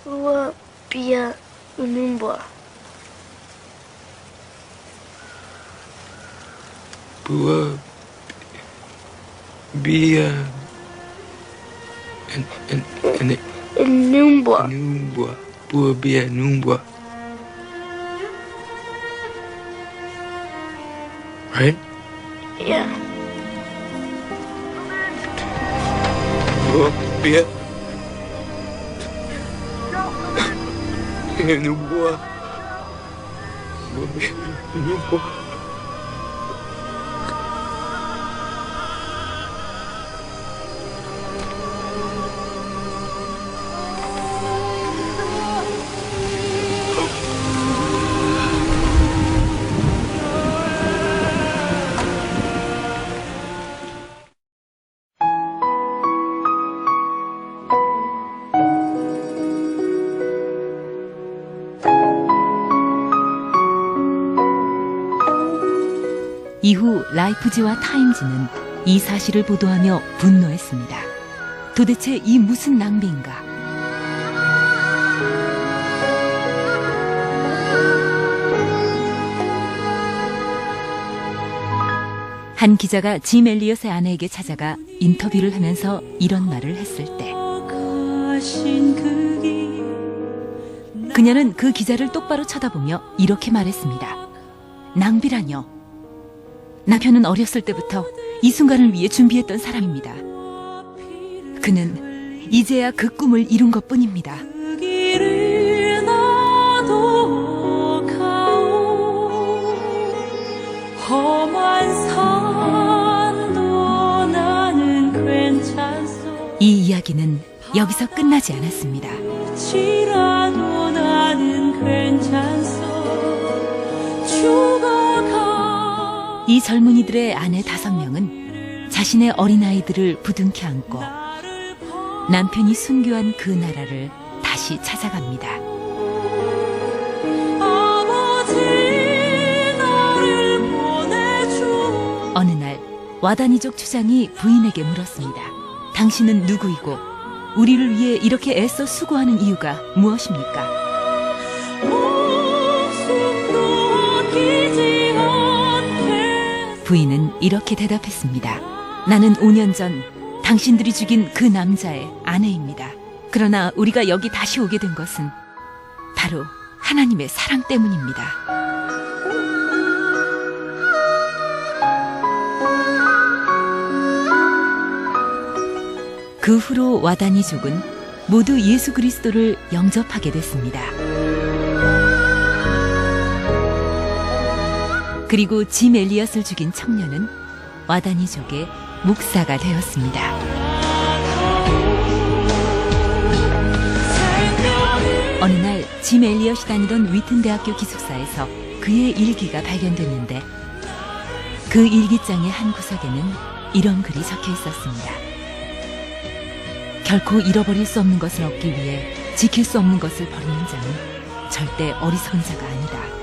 Bua Bia Unumbwa. Bua. Be, and Unumbwa. Numbwa. Bua be a Numbwa. Right? Yeah. Bua be a. Numbwa. Bua be a Numbwa. 이후 라이프지와 타임지는 이 사실을 보도하며 분노했습니다. 도대체 이 무슨 낭비인가? 한 기자가 짐 엘리엇의 아내에게 찾아가 인터뷰를 하면서 이런 말을 했을 때 그녀는 그 기자를 똑바로 쳐다보며 이렇게 말했습니다. 낭비라뇨. 남편은 어렸을 때부터 이 순간을 위해 준비했던 사람입니다. 그는 이제야 그 꿈을 이룬 것뿐입니다. 이 이야기는 여기서 끝나지 않았습니다. 이 젊은이들의 아내 5명은 자신의 어린아이들을 부둥켜 안고 남편이 순교한 그 나라를 다시 찾아갑니다. 어느 날 와다니족 추장이 부인에게 물었습니다. 당신은 누구이고 우리를 위해 이렇게 애써 수고하는 이유가 무엇입니까? 부인은 이렇게 대답했습니다. 나는 5년 전 당신들이 죽인 그 남자의 아내입니다. 그러나 우리가 여기 다시 오게 된 것은 바로 하나님의 사랑 때문입니다. 그 후로 와다니족은 모두 예수 그리스도를 영접하게 됐습니다. 그리고 짐 엘리엇을 죽인 청년은 와다니족의 목사가 되었습니다. 어느 날 짐 엘리엇이 다니던 위튼 대학교 기숙사에서 그의 일기가 발견됐는데 그 일기장의 한 구석에는 이런 글이 적혀 있었습니다. 결코 잃어버릴 수 없는 것을 얻기 위해 지킬 수 없는 것을 버리는 자는 절대 어리석은 자가 아니다.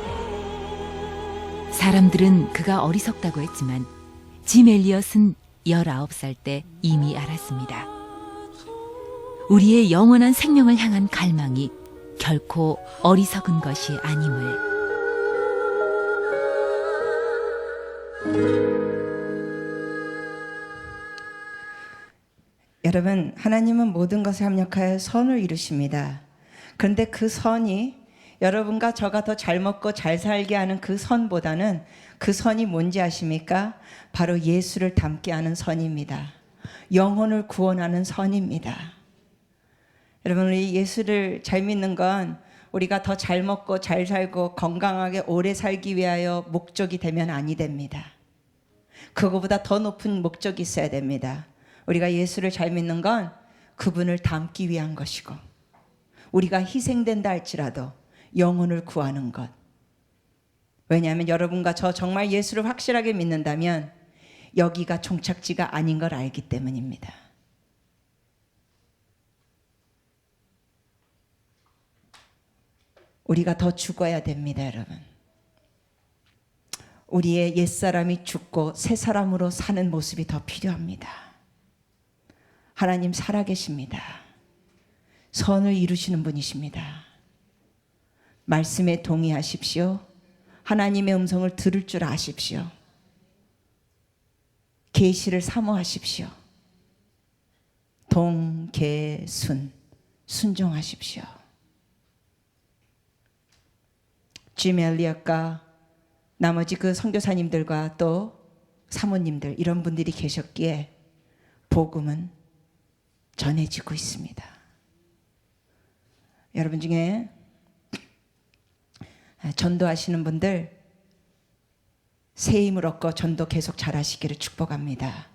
사람들은 그가 어리석다고 했지만 짐 엘리엇은 19살 때 이미 알았습니다. 우리의 영원한 생명을 향한 갈망이 결코 어리석은 것이 아님을. 여러분, 하나님은 모든 것을 합력하여 선을 이루십니다. 그런데 그 선이 여러분과 저가 더 잘 먹고 잘 살게 하는 그 선보다는 그 선이 뭔지 아십니까? 바로 예수를 닮게 하는 선입니다. 영혼을 구원하는 선입니다. 여러분, 우리 예수를 잘 믿는 건 우리가 더 잘 먹고 잘 살고 건강하게 오래 살기 위하여 목적이 되면 아니 됩니다. 그거보다 더 높은 목적이 있어야 됩니다. 우리가 예수를 잘 믿는 건 그분을 닮기 위한 것이고, 우리가 희생된다 할지라도 영혼을 구하는 것. 왜냐하면 여러분과 저 정말 예수를 확실하게 믿는다면 여기가 종착지가 아닌 걸 알기 때문입니다. 우리가 더 죽어야 됩니다, 여러분. 우리의 옛사람이 죽고 새 사람으로 사는 모습이 더 필요합니다. 하나님 살아계십니다. 선을 이루시는 분이십니다. 말씀에 동의하십시오. 하나님의 음성을 들을 줄 아십시오. 계시를 사모하십시오. 동계순, 순종하십시오. 짐 엘리엇과 나머지 그 선교사님들과 또 사모님들, 이런 분들이 계셨기에 복음은 전해지고 있습니다. 여러분 중에 전도하시는 분들 새 힘을 얻고 전도 계속 잘하시기를 축복합니다.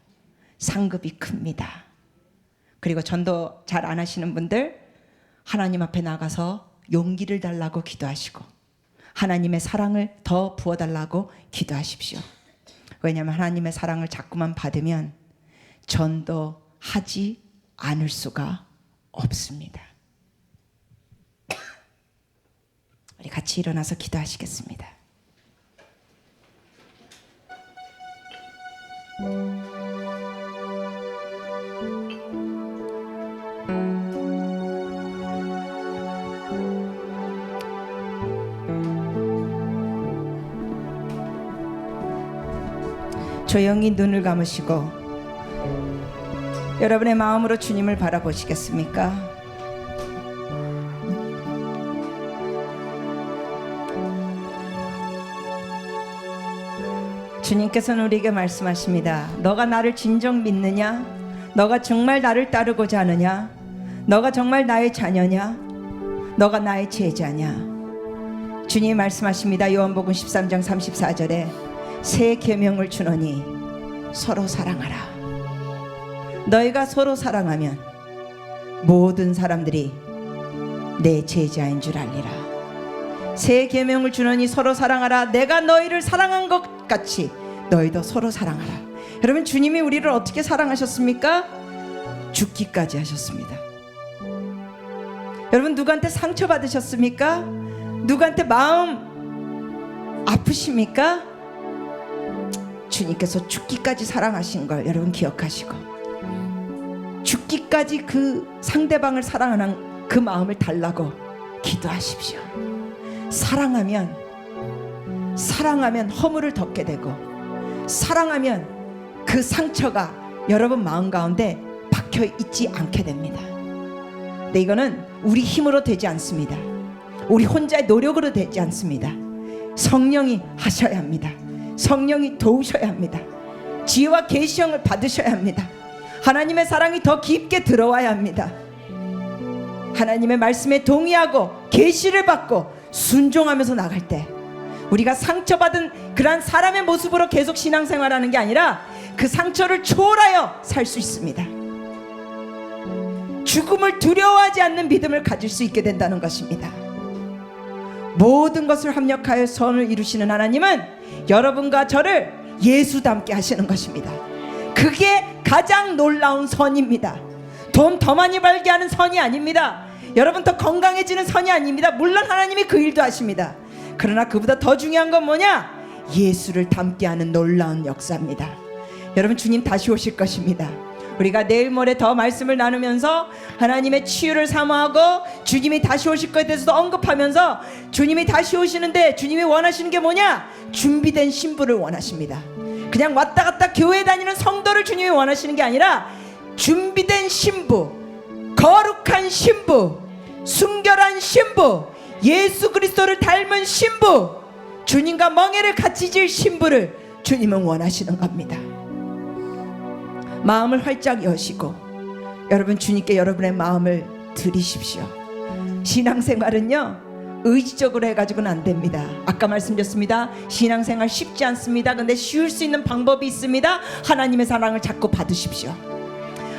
상급이 큽니다. 그리고 전도 잘 안 하시는 분들 하나님 앞에 나가서 용기를 달라고 기도하시고 하나님의 사랑을 더 부어달라고 기도하십시오. 왜냐하면 하나님의 사랑을 자꾸만 받으면 전도하지 않을 수가 없습니다. 우리 같이 일어나서 기도하시겠습니다. 조용히 눈을 감으시고 여러분의 마음으로 주님을 바라보시겠습니까? 주님께서는 우리에게 말씀하십니다. 너가 나를 진정 믿느냐? 너가 정말 나를 따르고자 하느냐? 너가 정말 나의 자녀냐? 너가 나의 제자냐? 주님이 말씀하십니다. 요한복음 13장 34절에 새 계명을 주노니 서로 사랑하라. 너희가 서로 사랑하면 모든 사람들이 내 제자인 줄 알리라. 새 계명을 주노니 서로 사랑하라. 내가 너희를 사랑한 것 같이 너희도 서로 사랑하라. 여러분, 주님이 우리를 어떻게 사랑하셨습니까? 죽기까지 하셨습니다. 여러분, 누구한테 상처 받으셨습니까? 누구한테 마음 아프십니까? 주님께서 죽기까지 사랑하신 걸 여러분 기억하시고 죽기까지 그 상대방을 사랑하는 그 마음을 달라고 기도하십시오. 사랑하면 허물을 덮게 되고, 사랑하면 그 상처가 여러분 마음 가운데 박혀 있지 않게 됩니다. 근데 이거는 우리 힘으로 되지 않습니다. 우리 혼자의 노력으로 되지 않습니다. 성령이 하셔야 합니다. 성령이 도우셔야 합니다. 지혜와 계시형을 받으셔야 합니다. 하나님의 사랑이 더 깊게 들어와야 합니다. 하나님의 말씀에 동의하고 계시를 받고 순종하면서 나갈 때 우리가 상처받은 그러한 사람의 모습으로 계속 신앙생활하는 게 아니라 그 상처를 초월하여 살 수 있습니다. 죽음을 두려워하지 않는 믿음을 가질 수 있게 된다는 것입니다. 모든 것을 합력하여 선을 이루시는 하나님은 여러분과 저를 예수 닮게 하시는 것입니다. 그게 가장 놀라운 선입니다. 돈 더 많이 벌게 하는 선이 아닙니다. 여러분 더 건강해지는 선이 아닙니다. 물론 하나님이 그 일도 하십니다. 그러나 그보다 더 중요한 건 뭐냐? 예수를 닮게 하는 놀라운 역사입니다. 여러분, 주님 다시 오실 것입니다. 우리가 내일 모레 더 말씀을 나누면서 하나님의 치유를 사모하고 주님이 다시 오실 것에 대해서도 언급하면서 주님이 다시 오시는데 주님이 원하시는 게 뭐냐? 준비된 신부를 원하십니다. 그냥 왔다 갔다 교회 다니는 성도를 주님이 원하시는 게 아니라 준비된 신부, 거룩한 신부, 순결한 신부, 예수 그리스도를 닮은 신부, 주님과 멍에를 같이 질 신부를 주님은 원하시는 겁니다. 마음을 활짝 여시고 여러분 주님께 여러분의 마음을 드리십시오. 신앙생활은요 의지적으로 해가지고는 안 됩니다. 아까 말씀드렸습니다. 신앙생활 쉽지 않습니다. 근데 쉬울 수 있는 방법이 있습니다. 하나님의 사랑을 자꾸 받으십시오.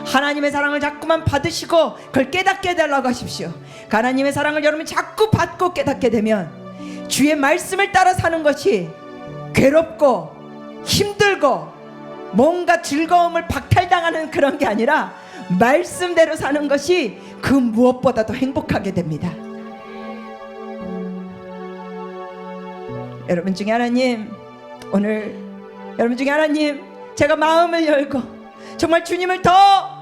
하나님의 사랑을 자꾸만 받으시고 그걸 깨닫게 해달라고 하십시오. 하나님의 사랑을 여러분 자꾸 받고 깨닫게 되면 주의 말씀을 따라 사는 것이 괴롭고 힘들고 뭔가 즐거움을 박탈당하는 그런 게 아니라 말씀대로 사는 것이 그 무엇보다도 행복하게 됩니다. 여러분 중에 하나님, 오늘 여러분 중에 하나님, 제가 마음을 열고 정말 주님을 더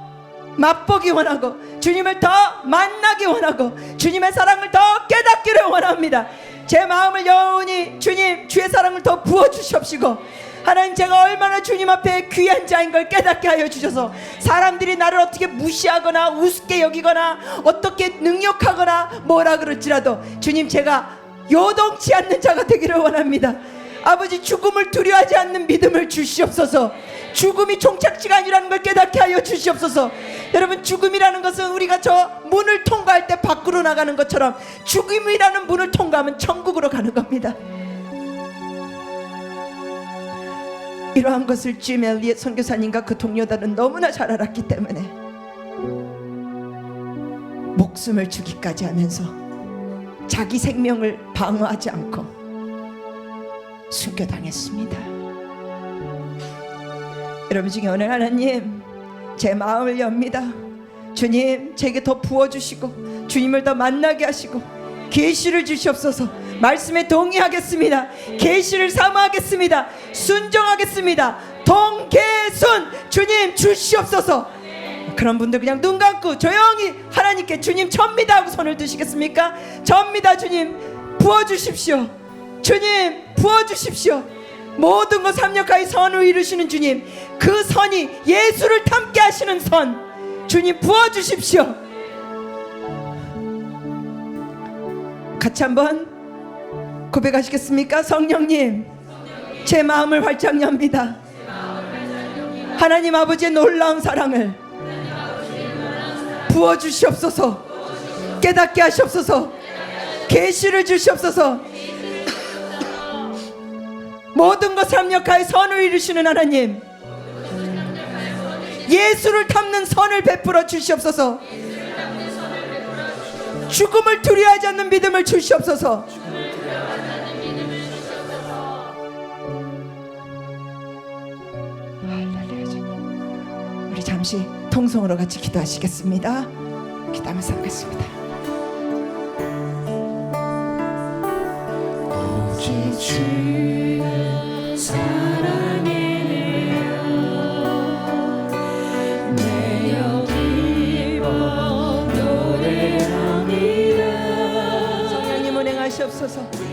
맛보기 원하고 주님을 더 만나기 원하고 주님의 사랑을 더 깨닫기를 원합니다. 제 마음을 여운히 주님 주의 사랑을 더 부어주시옵시고 하나님 제가 얼마나 주님 앞에 귀한 자인 걸 깨닫게 하여 주셔서 사람들이 나를 어떻게 무시하거나 우습게 여기거나 어떻게 능욕하거나 뭐라 그럴지라도 주님 제가 요동치 않는 자가 되기를 원합니다. 아버지 죽음을 두려워하지 않는 믿음을 주시옵소서. 죽음이 종착지가 아니라는 걸 깨닫게 하여 주시옵소서. 여러분 죽음이라는 것은 우리가 저 문을 통과할 때 밖으로 나가는 것처럼 죽음이라는 문을 통과하면 천국으로 가는 겁니다. 이러한 것을 짐 엘리엇 선교사님과 그 동료들은 너무나 잘 알았기 때문에 목숨을 주기까지 하면서 자기 생명을 방어하지 않고 순교당했습니다. 여러분 중에 오늘 하나님 제 마음을 엽니다. 주님 제게 더 부어주시고 주님을 더 만나게 하시고 계시를 주시옵소서. 말씀에 동의하겠습니다. 계시를 사모하겠습니다. 순종하겠습니다. 동계순 주님 주시옵소서. 그런 분들 그냥 눈 감고 조용히 하나님께 주님 접니다 하고 손을 드시겠습니까? 접니다. 주님 부어주십시오. 주님 부어주십시오. 모든 것 합력하여 선을 이루시는 주님, 그 선이 예수를 닮게 하시는 선 주님 부어주십시오. 같이 한번 고백하시겠습니까? 성령님 제 마음을 활짝 엽니다. 하나님 아버지의 놀라운 사랑을 부어주시옵소서. 깨닫게 하시옵소서. 계시를 주시옵소서. 모든 것을 합력하여 선을 이루시는 하나님, 예수를 닮는 선을 베풀어 주시옵소서. 죽음을 두려워하지 않는 믿음을 주시옵소서. 우리 잠시 통성으로 같이 기도하시겠습니다. 기도하면서 하겠습니다. 오직 주의 사랑에 내어 기뻐 노래하리라. 성령님 운행하시옵소서.